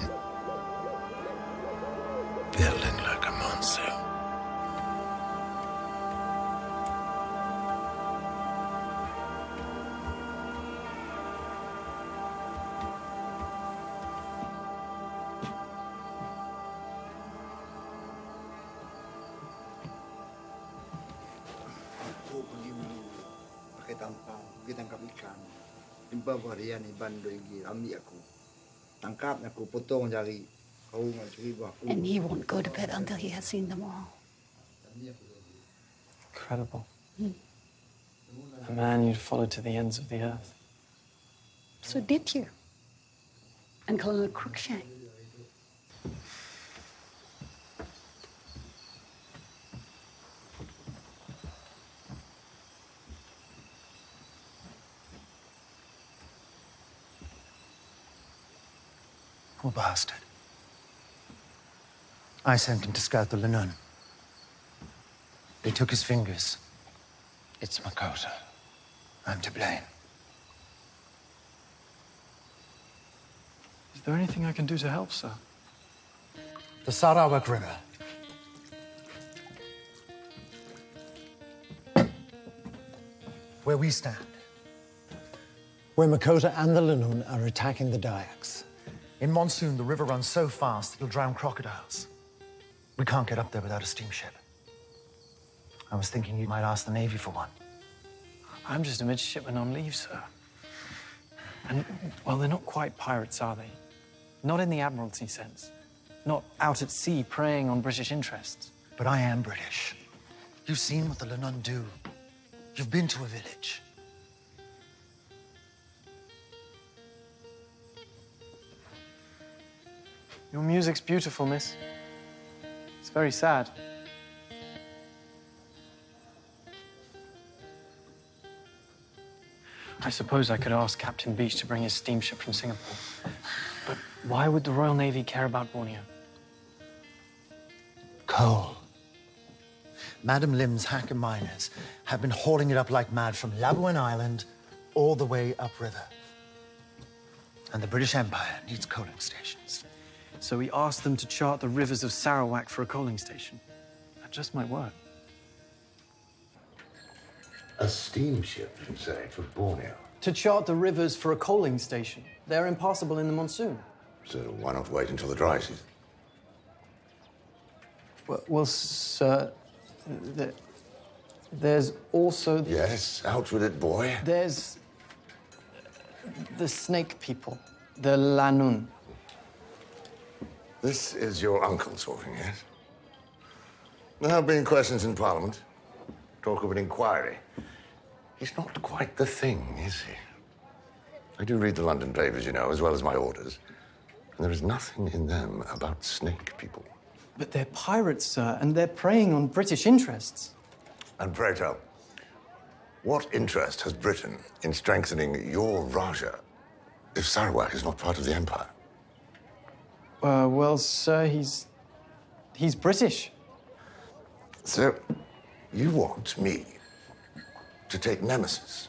Speaker 1: building like a monsoon.
Speaker 18: Tangkap ikan. Impa varian iban doigi ami aku. Tangkap aku potong jari. Kau ngacuri aku.
Speaker 11: And he won't go to bed until he has seen them all.
Speaker 4: Incredible. A man you'd follow to the ends of the earth.
Speaker 11: So did you? And Colonel Crookshank.
Speaker 3: Poor bastard. I sent him to scout the Lanun. They took his fingers. It's Makota. I'm to blame.
Speaker 4: Is there anything I can do to help, sir?
Speaker 3: The Sarawak River. Where we stand. Where Makota and the Lanun are attacking the Dayaks. In monsoon, the river runs so fast it'll drown crocodiles. We can't get up there without a steamship. I was thinking you might ask the Navy for one.
Speaker 4: I'm just a midshipman on leave, sir. And, well, they're not quite pirates, are they? Not in the Admiralty sense. Not out at sea preying on British interests.
Speaker 3: But I am British. You've seen what the Lanun do. You've been to a village.
Speaker 4: Your music's beautiful, miss. It's very sad. I suppose I could ask Captain Beach to bring his steamship from Singapore. But why would the Royal Navy care about Borneo?
Speaker 3: Coal. Madam Lim's hacker miners have been hauling it up like mad from Labuan Island all the way upriver. And the British Empire needs coaling stations.
Speaker 4: So we asked them to chart the rivers of Sarawak for a coaling station. That just might work.
Speaker 15: A steamship, you say, for Borneo?
Speaker 4: To chart the rivers for a coaling station. They're impassable in the monsoon.
Speaker 15: So why not wait until the dry season?
Speaker 4: Well, sir, there's also...
Speaker 15: Yes, out with it, boy.
Speaker 4: There's the snake people, the Lanun.
Speaker 15: This is your uncle talking, yes? There have been questions in Parliament. Talk of an inquiry. He's not quite the thing, is he? I do read the London papers, you know, as well as my orders. And there is nothing in them about snake people.
Speaker 4: But they're pirates, sir, and they're preying on British interests.
Speaker 15: And pray tell, what interest has Britain in strengthening your Raja if Sarawak is not part of the Empire?
Speaker 4: Well, sir, he's British.
Speaker 15: So, you want me to take Nemesis,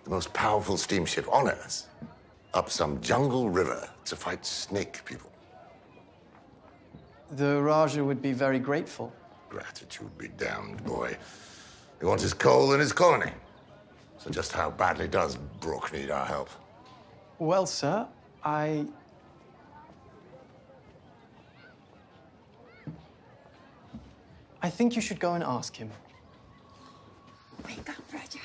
Speaker 15: the most powerful steamship on Earth, up some jungle river to fight snake people?
Speaker 4: The Raja would be very grateful.
Speaker 15: Gratitude be damned, boy. He wants his coal and his colony. So just how badly does Brooke need our help?
Speaker 4: Well, sir, I think you should go and ask him.
Speaker 11: Wake up, Raja.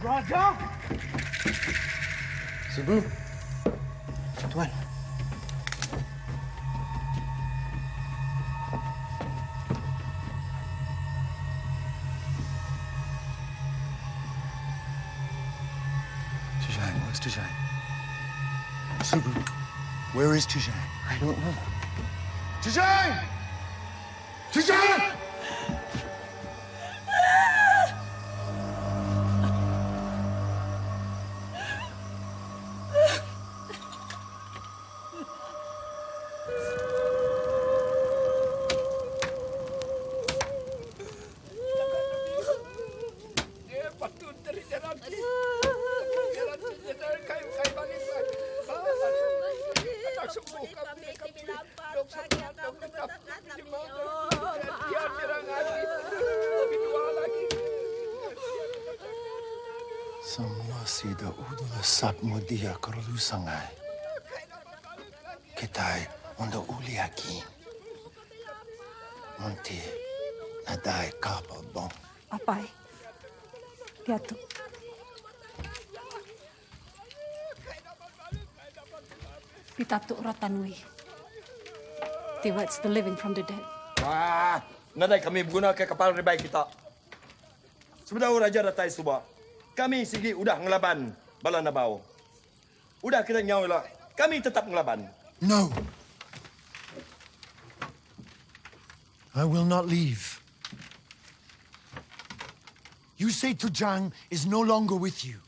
Speaker 3: Raja!
Speaker 5: Cebu.
Speaker 16: Tuan.
Speaker 3: Tujang, where's Tujang? Cebu, where is Tujang?
Speaker 16: I don't know.
Speaker 3: Tujang! Tujang! Semua sida udula sap modia kerlu sangai. Kitai onda uli aki. Monti nadai kapal bom.
Speaker 11: Apai. Piatu. Pitatu ratanui. Tiwats the living from the dead.
Speaker 6: Wah, nadai kami guna ke kapal ribai kita. Sebentar Raja datai subah. Kami sigi udah ngelaban bala nabau. Udah kita nyawa lah. Kami tetap ngelaban.
Speaker 3: No. I will not leave. You say Tujang is no longer with you.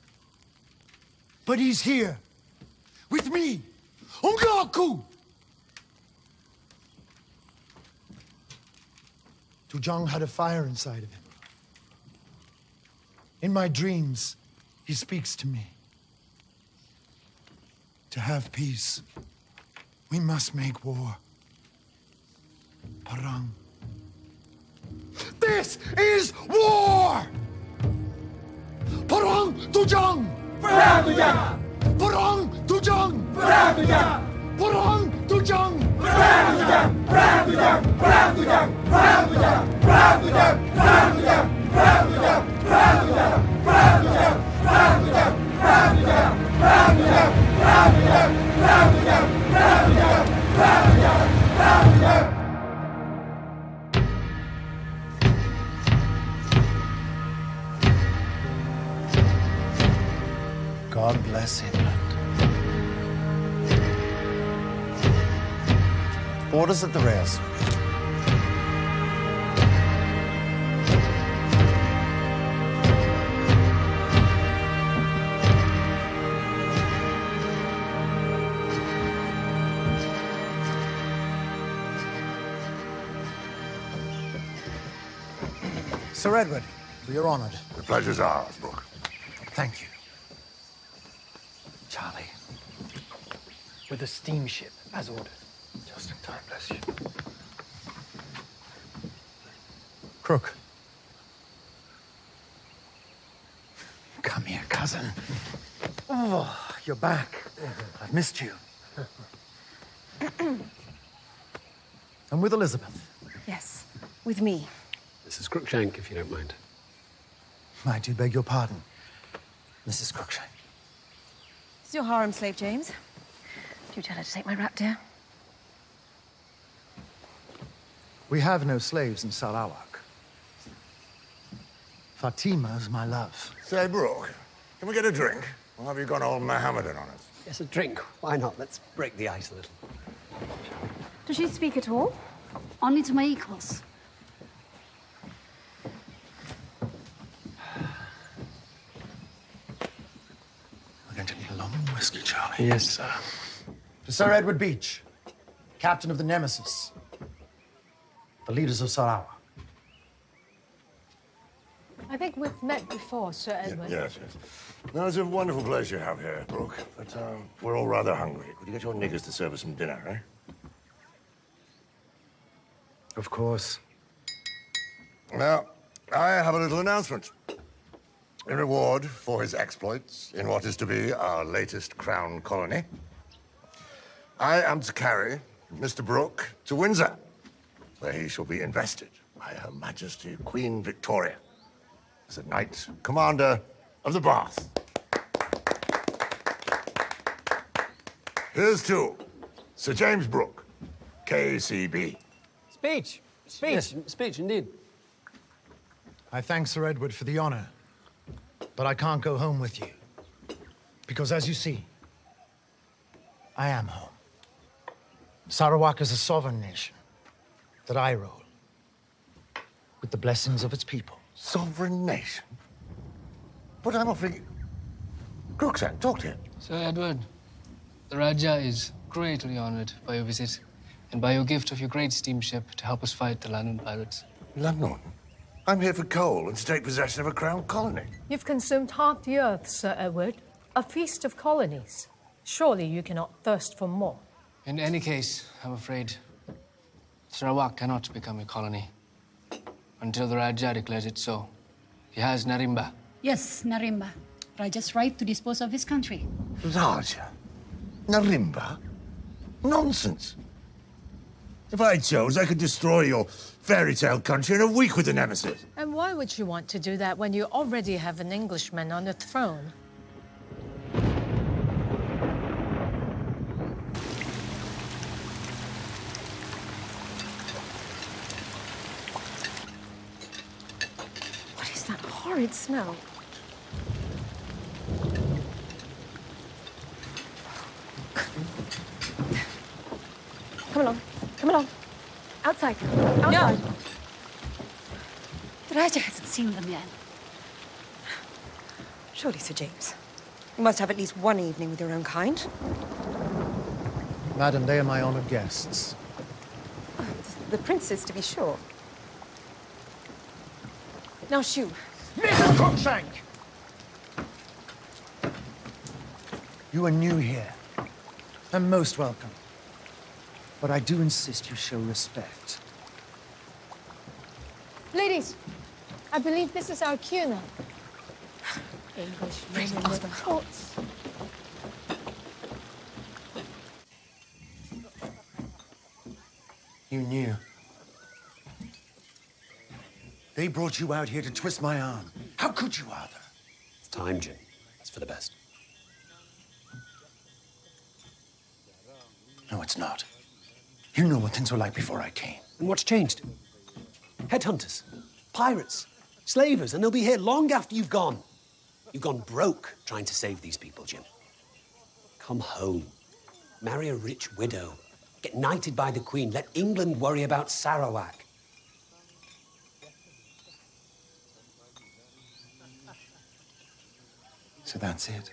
Speaker 3: But he's here. With me. Ungaku! Tujang had a fire inside of him. In my dreams, he speaks to me. To have peace, we must make war. Parang. This is war! Parang Tujang!
Speaker 2: Perang Tujang!
Speaker 3: Parang Tujang!
Speaker 2: Perang Tujang!
Speaker 3: Parang Tujang!
Speaker 2: Perang Tujang! Perang Tujang! Perang Tujang! Perang Tujang! Perang Tujang! Perang Tujang! Perang Tujang! Perang Tujang! Perang Tujang! Perang Tujang! Perang Tujang! Perang Tujang! Perang Tujang! Perang Tujang! Perang Tujang! Perang Tujang! Perang Tujang!
Speaker 3: God bless England. Orders at the rails. Sir Edward, we are honored.
Speaker 15: The pleasure's ours, Brooke.
Speaker 3: Thank you.
Speaker 4: Charlie. With a steamship, as ordered.
Speaker 3: Just in time, bless you. Crook. Come here, cousin. Oh, you're back. I've missed you. I'm with Elizabeth.
Speaker 12: Yes, with me.
Speaker 13: Mrs. Crookshank, if you don't mind.
Speaker 3: I do beg your pardon, Mrs. Crookshank.
Speaker 12: It's your harem slave, James. Do you tell her to take my wrap, dear?
Speaker 3: We have no slaves in Sarawak. Fatima's my love.
Speaker 15: Say, Brooke, can we get a drink? Or have you gone all Mohammedan on us?
Speaker 13: Yes, a drink. Why not? Let's break the ice a little.
Speaker 11: Does she speak at all? Only to my equals.
Speaker 3: We're going to need a long whiskey, Charlie.
Speaker 13: Yes, sir.
Speaker 3: To Sir Edward Beach, captain of the Nemesis, the leaders of Sarawak.
Speaker 12: I think we've met before, Sir Edward.
Speaker 15: Yes, yes. No, it's a wonderful place you have here, Brooke. But we're all rather hungry. Could you get your niggers to serve us some dinner, eh?
Speaker 3: Of course.
Speaker 15: Now, I have a little announcement. In reward for his exploits in what is to be our latest crown colony, I am to carry Mr. Brooke to Windsor, where he shall be invested by Her Majesty Queen Victoria as a Knight Commander of the bath. Here's to Sir James Brooke, KCB.
Speaker 13: Speech. Speech. Yes, speech, indeed.
Speaker 3: I thank Sir Edward for the honor, but I can't go home with you. Because as you see, I am home. Sarawak is a sovereign nation that I rule, with the blessings of its people.
Speaker 15: Sovereign nation? But I'm offering... Crookshank, talk to him.
Speaker 9: Sir Edward, the Raja is greatly honored by your visit and by your gift of your great steamship to help us fight the Lanun pirates.
Speaker 15: Lanun? I'm here for coal and to take possession of a crown colony.
Speaker 12: You've consumed half the earth, Sir Edward. A feast of colonies. Surely you cannot thirst for more.
Speaker 9: In any case, I'm afraid Sarawak cannot become a colony until the Raja declares it so. He has Narimba.
Speaker 11: Yes, Narimba. Raja's right to dispose of his country.
Speaker 15: Raja? Narimba? Nonsense. If I chose, I could destroy your fairy tale country in a week with a nemesis.
Speaker 12: And why would you want to do that when you already have an Englishman on the throne? What is that horrid smell? Come along. Come along. Outside. Outside.
Speaker 11: No. The Raja hasn't seen them yet.
Speaker 19: Surely, Sir James. You must have at least one evening with your own kind.
Speaker 3: Madam, they are my honored guests.
Speaker 19: The princes, to be sure. Now, shoo.
Speaker 3: Mr. Crookshank! You are new here, and most welcome. But I do insist you show respect.
Speaker 12: Ladies, I believe this is our cue now. English women with coats.
Speaker 3: You knew. They brought you out here to twist my arm. How could you, Arthur?
Speaker 8: It's time, Jim. It's for the best.
Speaker 3: No, it's not. You know what things were like before I came.
Speaker 8: And what's changed? Headhunters, pirates, slavers, and they'll be here long after you've gone. You've gone broke trying to save these people, Jim. Come home. Marry a rich widow. Get knighted by the Queen. Let England worry about Sarawak.
Speaker 3: So that's it.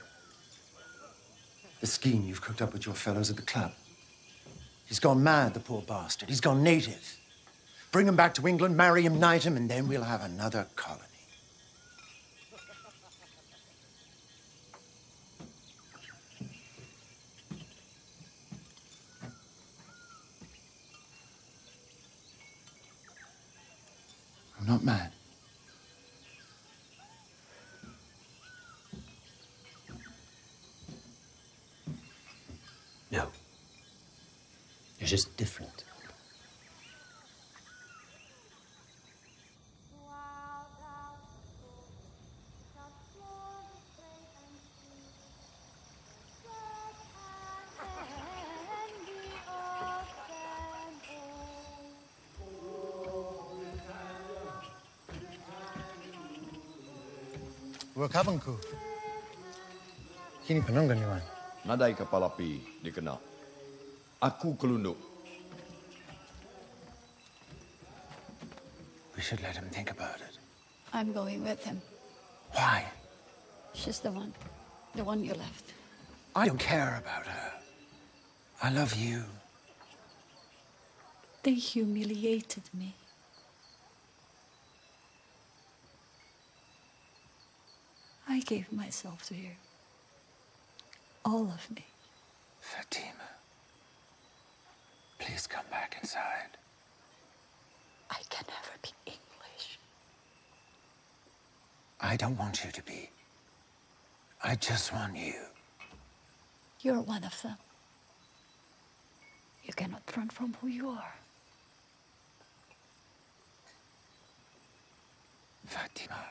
Speaker 3: The scheme you've cooked up with your fellows at the club. He's gone mad, the poor bastard. He's gone native. Bring him back to England, marry him, knight him, and then we'll have another colony. I'm not mad.
Speaker 8: No. You're just different.
Speaker 3: Wakabangku. Kini penunggan Yuan.
Speaker 6: Nadai kepala pi dikenal. Aku kelunduk.
Speaker 3: We should let him think about it.
Speaker 11: I'm going with him.
Speaker 3: Why?
Speaker 11: She's the one you left.
Speaker 3: I don't care about her. I love you.
Speaker 11: They humiliated me. I gave myself to you. All of me.
Speaker 3: Fatima, please come back inside.
Speaker 11: I can never be English.
Speaker 3: I don't want you to be. I just want you.
Speaker 11: You're one of them. You cannot run from who you are.
Speaker 3: Fatima.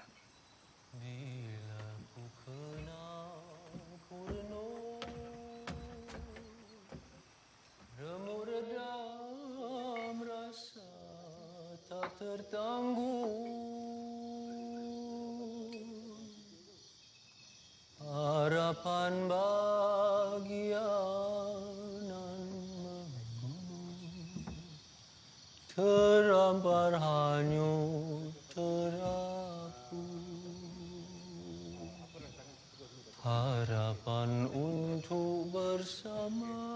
Speaker 9: tertanggung, harapan bahagia nan menggunung, terampar hanyut terapung, harapan untuk bersama,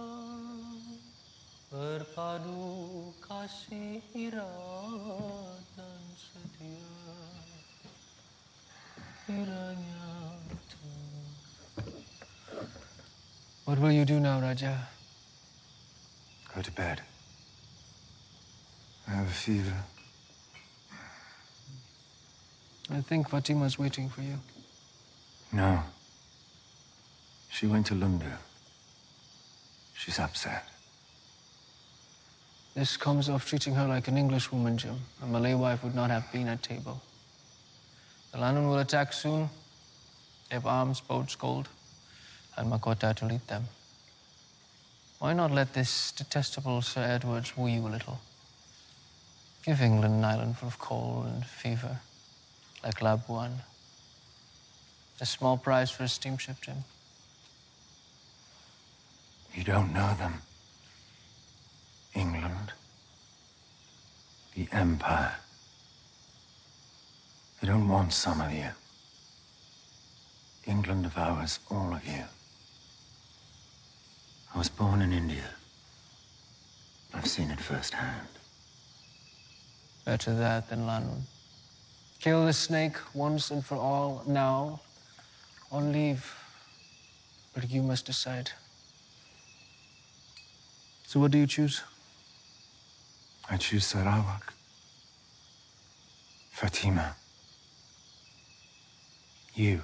Speaker 9: berpadu kasih irat dan setia, kiranya. What will you do now, Raja?
Speaker 1: Go to bed. I have a fever.
Speaker 9: I think Fatima's waiting for you.
Speaker 1: No. She went to Lundu. She's upset.
Speaker 9: This comes of treating her like an English woman, Jim. A Malay wife would not have been at table. The Lanun will attack soon. They have arms, boats, gold, and Makota to lead them. Why not let this detestable Sir Edward woo you a little? Give England an island full of coal and fever, like Labuan. A small price for a steamship, Jim.
Speaker 1: You don't know them. England. The Empire. They don't want some of you. England devours all of you. I was born in India. I've seen it firsthand.
Speaker 9: Better that than Lanun. Kill the snake once and for all now, or leave. But you must decide. So what do you choose?
Speaker 1: I choose Sarawak. Fatima. You.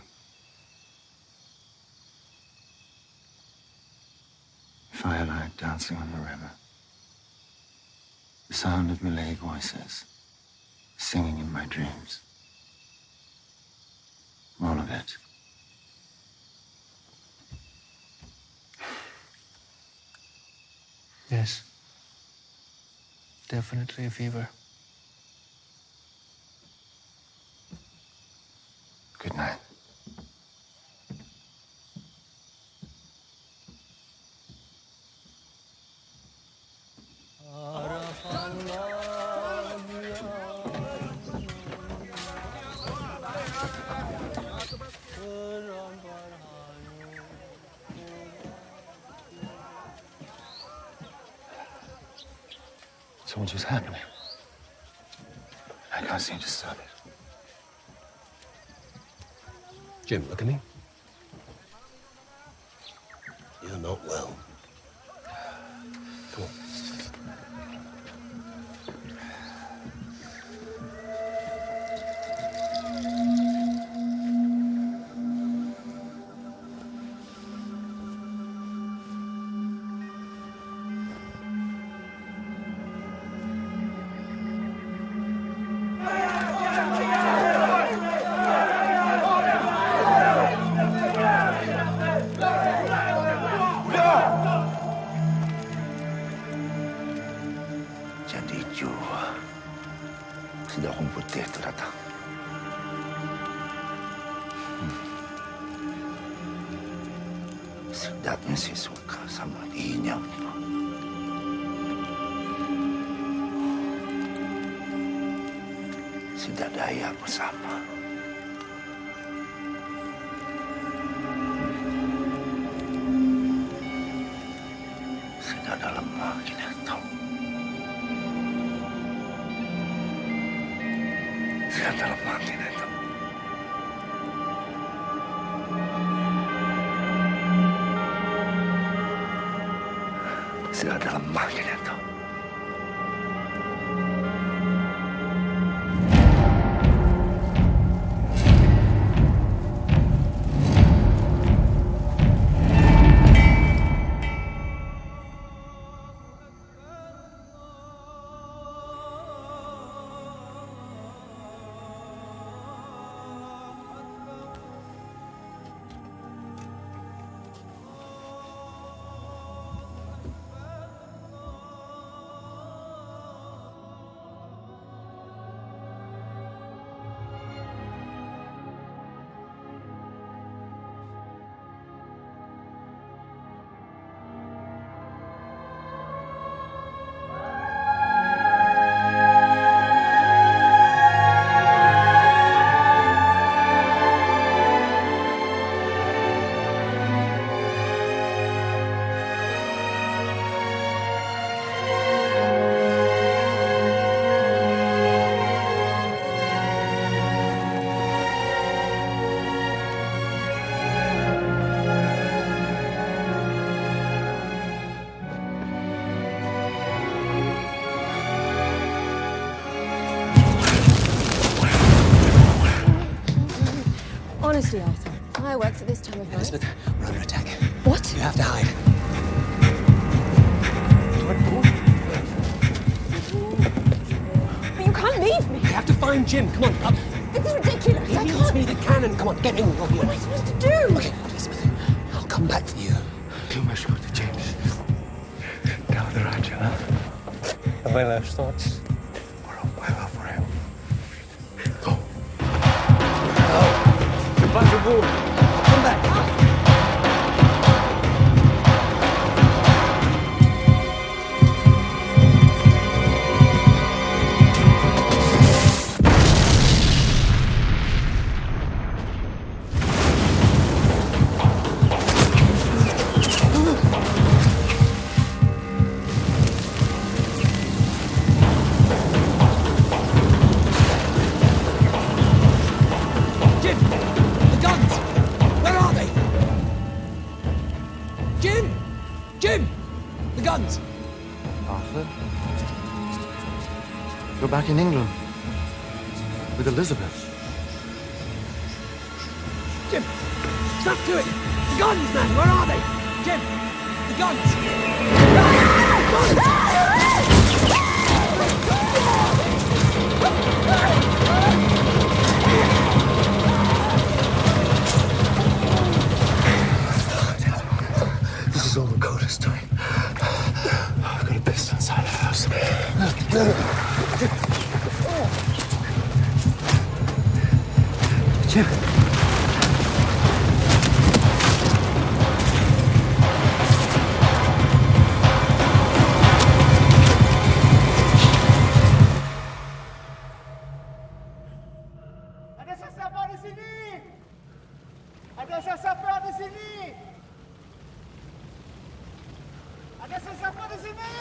Speaker 1: Firelight dancing on the river. The sound of Malay voices singing in my dreams. All of it.
Speaker 9: Yes. Definitely a fever.
Speaker 1: Good night. So what just happened? I can't seem to stop it.
Speaker 8: Jim, look at me. You're not well. Come on.
Speaker 15: Jadi jua sudah orang putih itu datang. Sedapnya saya suka sama inya. Sudah daya bersama. Sudah dalam kita tahu. Sudah dalam kita tahu. Sudah dalam kita tahu.
Speaker 20: Honestly, Arthur, fireworks at this time of night.
Speaker 8: Elizabeth, we're under attack.
Speaker 20: What?
Speaker 8: You have to hide.
Speaker 20: But you can't leave me.
Speaker 8: We have to find Jim. Come on, up.
Speaker 20: It's ridiculous.
Speaker 8: He needs me, the cannon. Come on, get in. You're here.
Speaker 20: What am I supposed to do?
Speaker 8: Okay, Elizabeth, I'll come back for you.
Speaker 1: You must go to James. Tell the Raja of my last thoughts or of my love for him. Go.
Speaker 8: Come back. Jim! The guns! Where are they? Jim! Jim! The guns!
Speaker 3: Arthur? You're back in England. With Elizabeth.
Speaker 8: Jim! Stop to it! The guns, man! Where are they? Jim! The guns!
Speaker 1: This is all Makota's doing. I've got a pistol inside the house. Jim.
Speaker 2: Ada sesiapa di sini? Ada sesiapa di sini? Ada sesiapa di sini?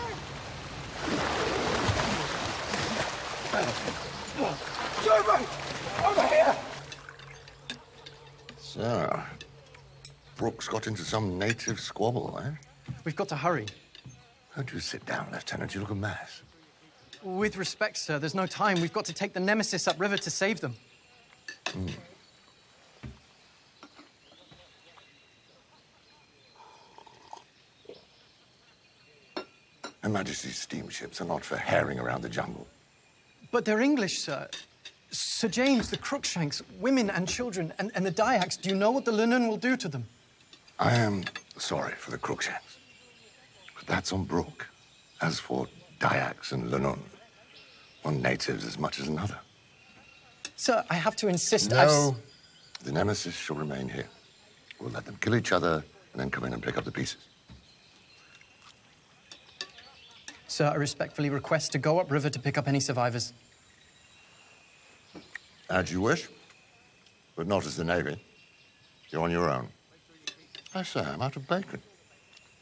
Speaker 2: Servant! Over here!
Speaker 15: So, Brooks got into some native squabble, eh?
Speaker 4: We've got to hurry.
Speaker 15: Don't you sit down, Lieutenant. You look a mess.
Speaker 4: With respect, sir, there's no time. We've got to take the Nemesis upriver to save them.
Speaker 15: Her Majesty's steamships are not for herring around the jungle.
Speaker 4: But they're English, sir. Sir James, the Crookshanks, women and children, and the Dyaks. Do you know what the Lunun will do to them?
Speaker 15: I am sorry for the Crookshanks, but that's on Brooke. As for Dyaks and Lunun, one natives as much as another.
Speaker 4: Sir, I have to insist.
Speaker 15: No, the Nemesis shall remain here. We'll let them kill each other and then come in and pick up the pieces.
Speaker 4: Sir, I respectfully request to go upriver to pick up any survivors.
Speaker 15: As you wish, but not as the Navy. You're on your own. I say, I'm out of bacon.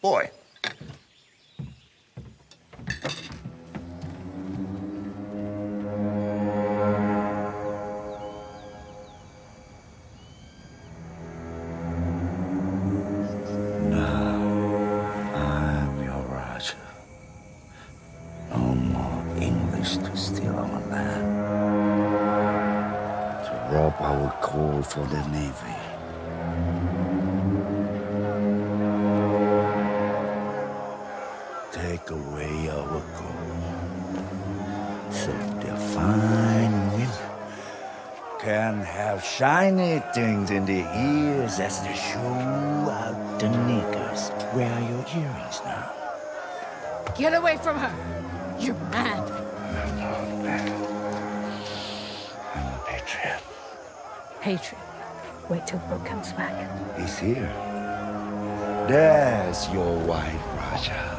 Speaker 15: Boy.
Speaker 1: I'm your Raja. No more English to steal our land, to rob our coal for the Navy. Take away our coal, so the fine women can have shiny things in their ears as they show out the niggers. Where are your earrings now?
Speaker 12: Get away from her! You're mad!
Speaker 1: I'm not mad. I'm a patriot.
Speaker 12: Patriot. Wait till Brooke comes back.
Speaker 1: He's here. There's your white Raja.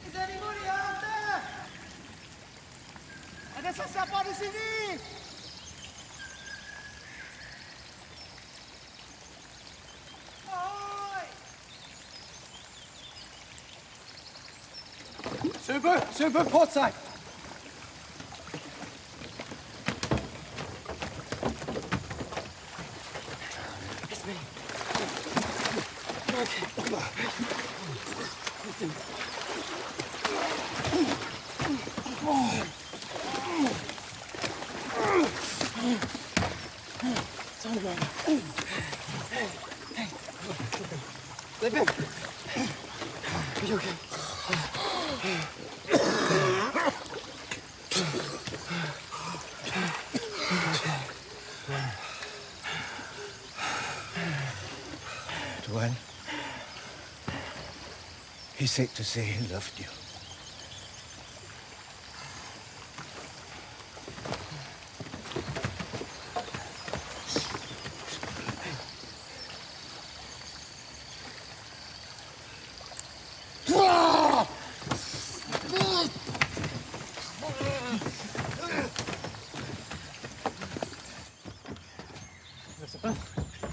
Speaker 2: Is anybody out there? Ada sesiapa di sini?
Speaker 8: Super, port side.
Speaker 2: Are you okay?
Speaker 3: Dwayne, he's sick to say he loved you.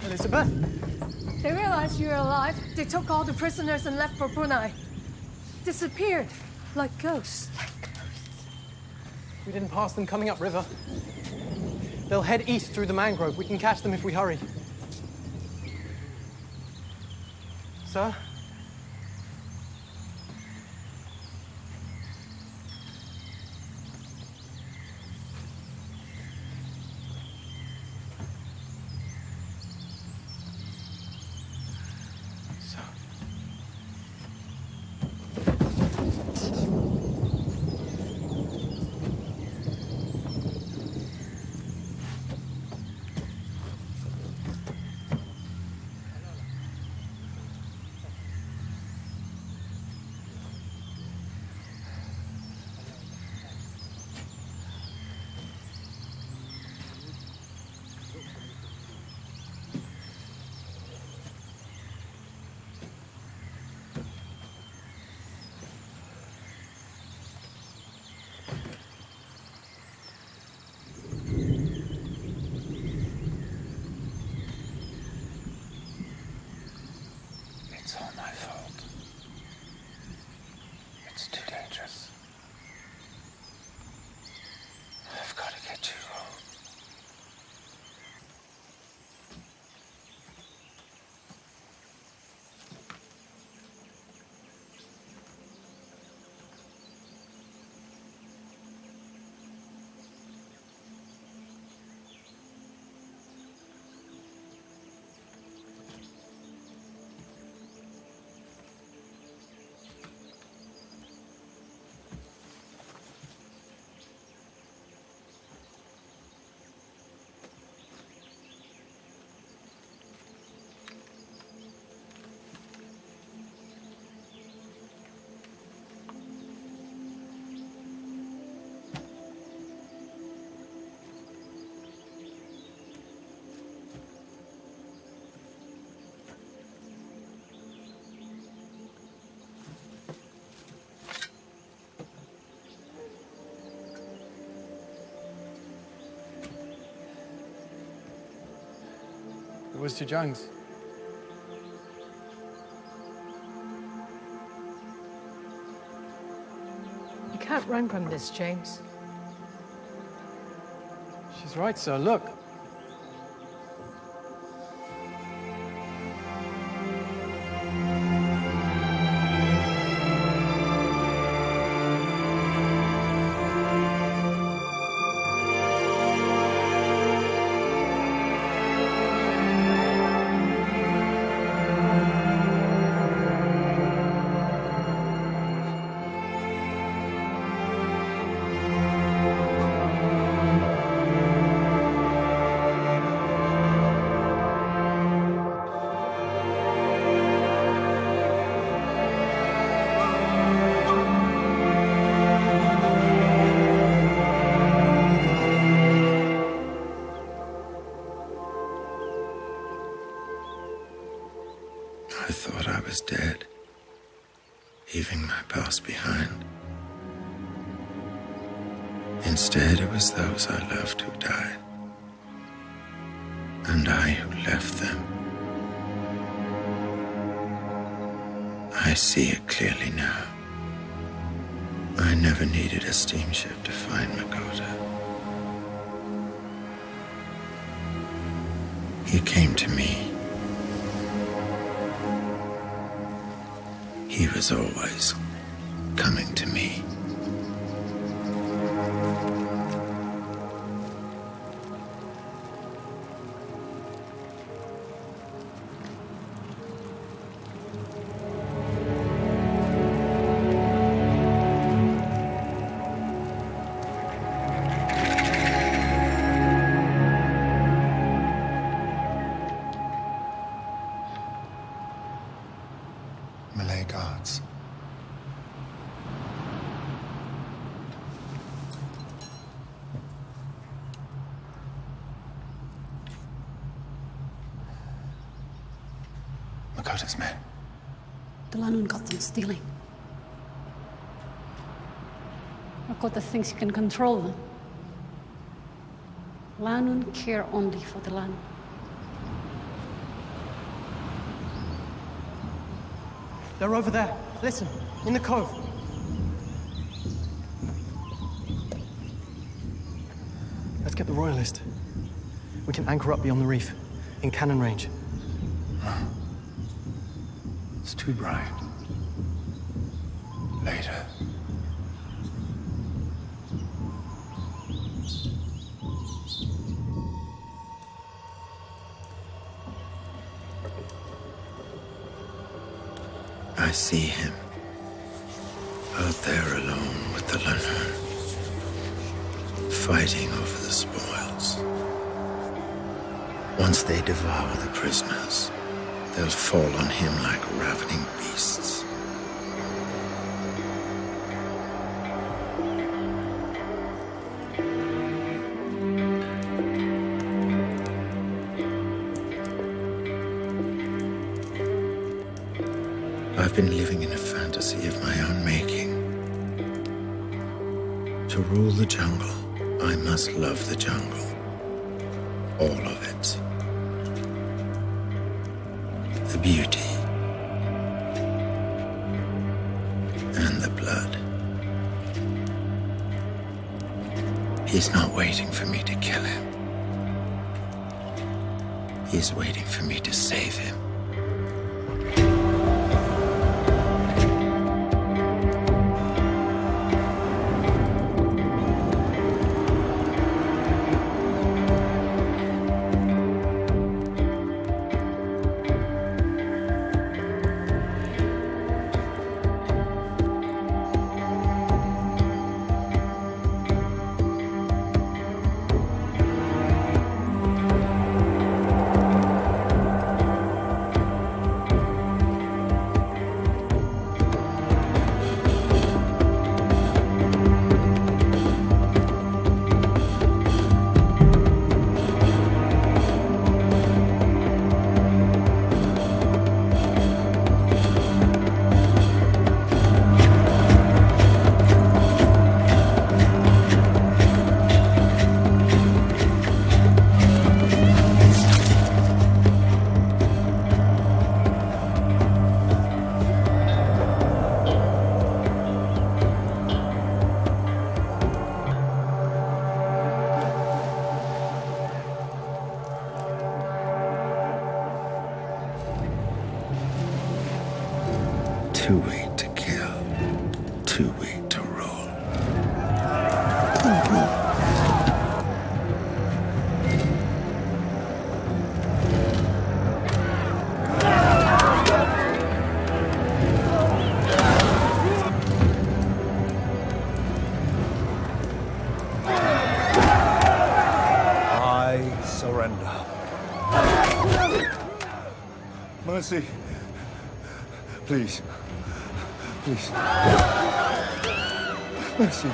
Speaker 4: Elizabeth?
Speaker 12: They realized you were alive. They took all the prisoners and left for Brunei. Disappeared. Like ghosts.
Speaker 4: We didn't pass them coming upriver. They'll head east through the mangrove. We can catch them if we hurry. Sir?
Speaker 1: It's all my fault. It's too dangerous. I've got to get you home.
Speaker 4: It was to Jones.
Speaker 12: You can't run from this, James.
Speaker 4: She's right, sir. Look.
Speaker 1: I thought I was dead, leaving my past behind. Instead, it was those I loved who died, and I who left them. I see it clearly now. I never needed a steamship to find Makota. He came to me is always coming to me.
Speaker 3: Malay guards. Makota's men.
Speaker 11: The Lanun got them stealing. Makota thinks he can control them. Lanun care only for the land.
Speaker 4: They're over there. Listen, in the cove. Let's get the royalist. We can anchor up beyond the reef, in cannon range.
Speaker 3: It's too bright. Later.
Speaker 1: I see him out there alone with the Lanun, fighting over the spoils. Once they devour the prisoners, they'll fall on him like ravening beasts. I've been living in a fantasy of my own making. To rule the jungle, I must love the jungle. All of it. The beauty. And the blood. He's not waiting for me to kill him. He's waiting for me to save him. Too weak to kill, too weak to rule.
Speaker 10: I surrender.
Speaker 18: Mercy. Please. Please. Mercy.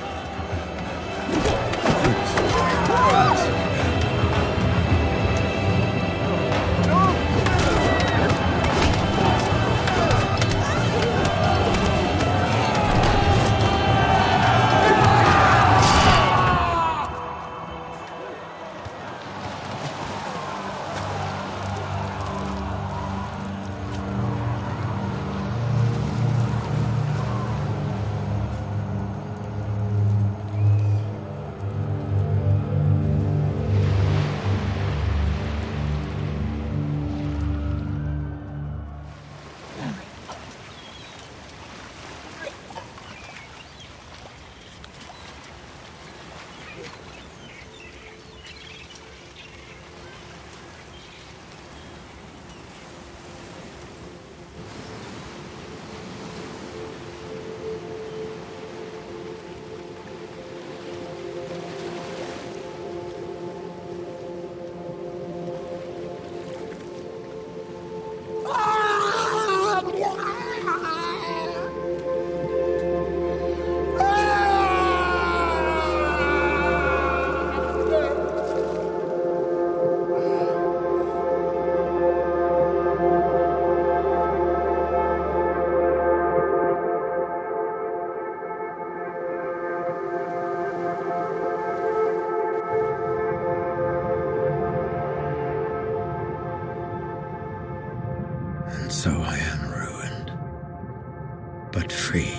Speaker 1: And so I am ruined, but free.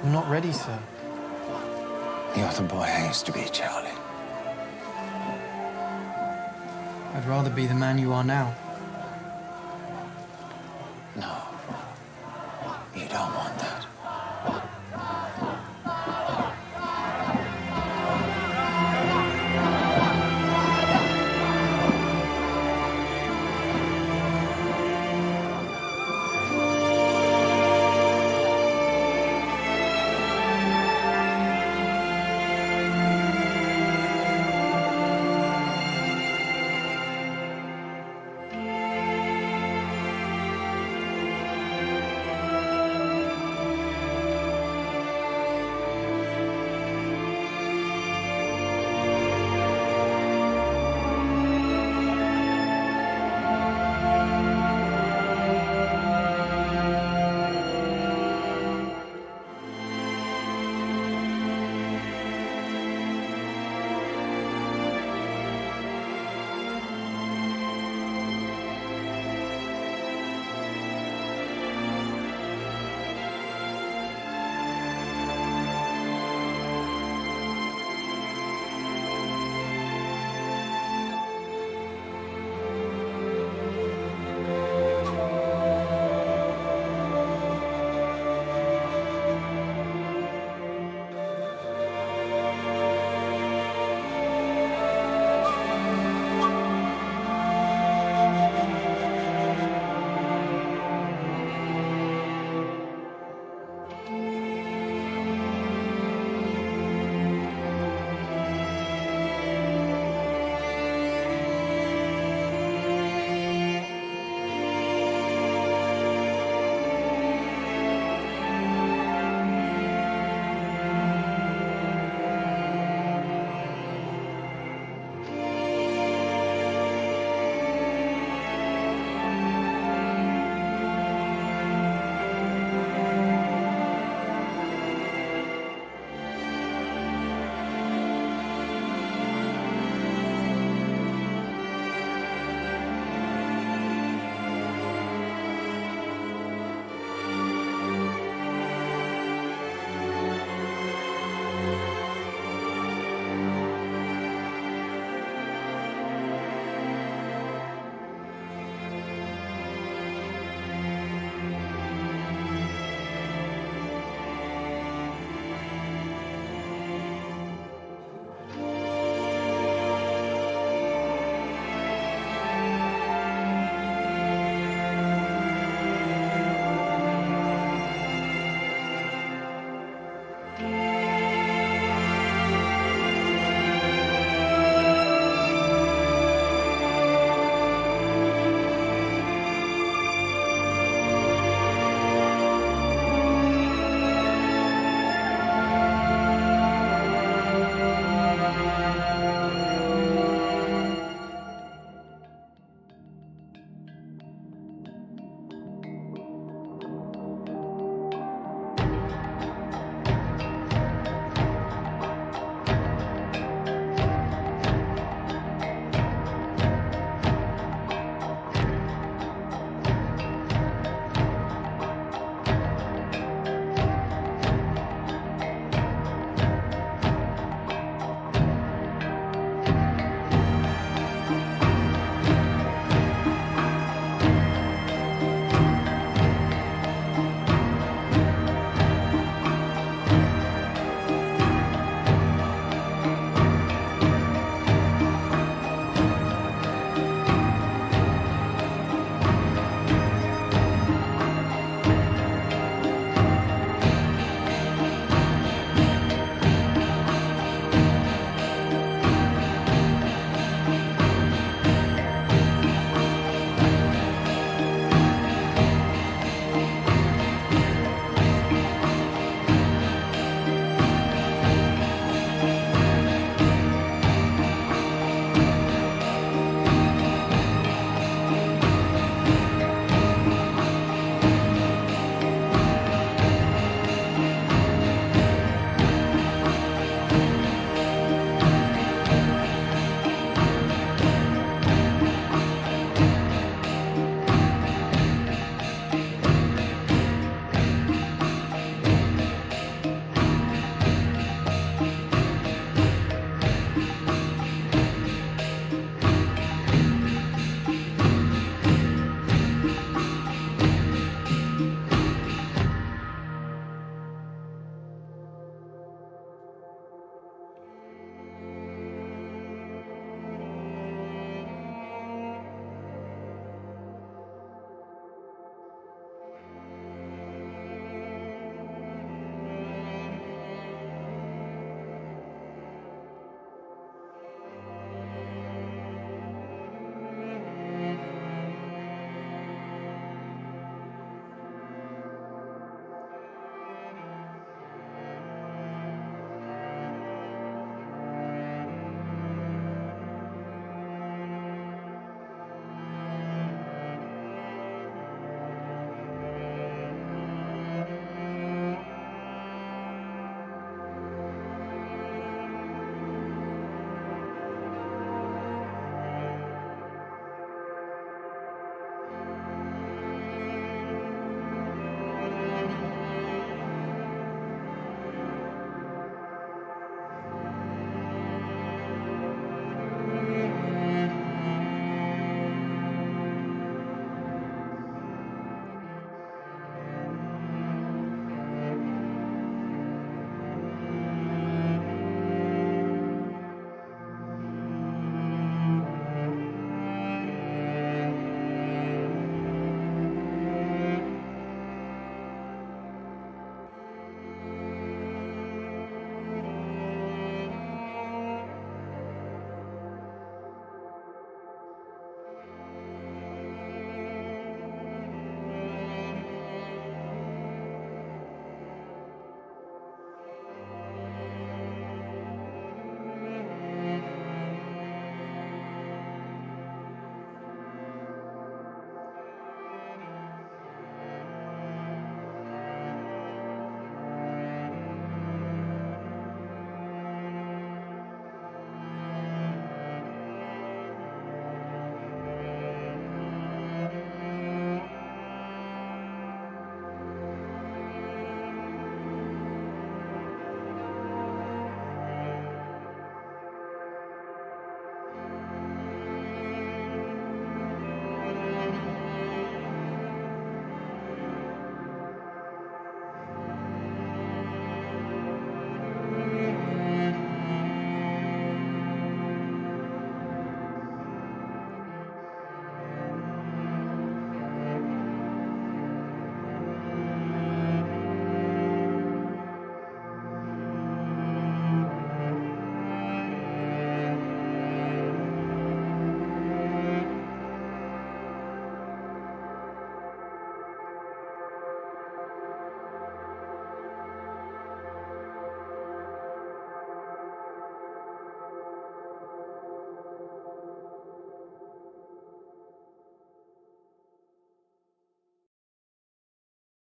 Speaker 4: I'm not ready, sir.
Speaker 1: You're the boy I used to be, Charlie.
Speaker 4: I'd rather be the man you are now.
Speaker 1: No. You don't want that.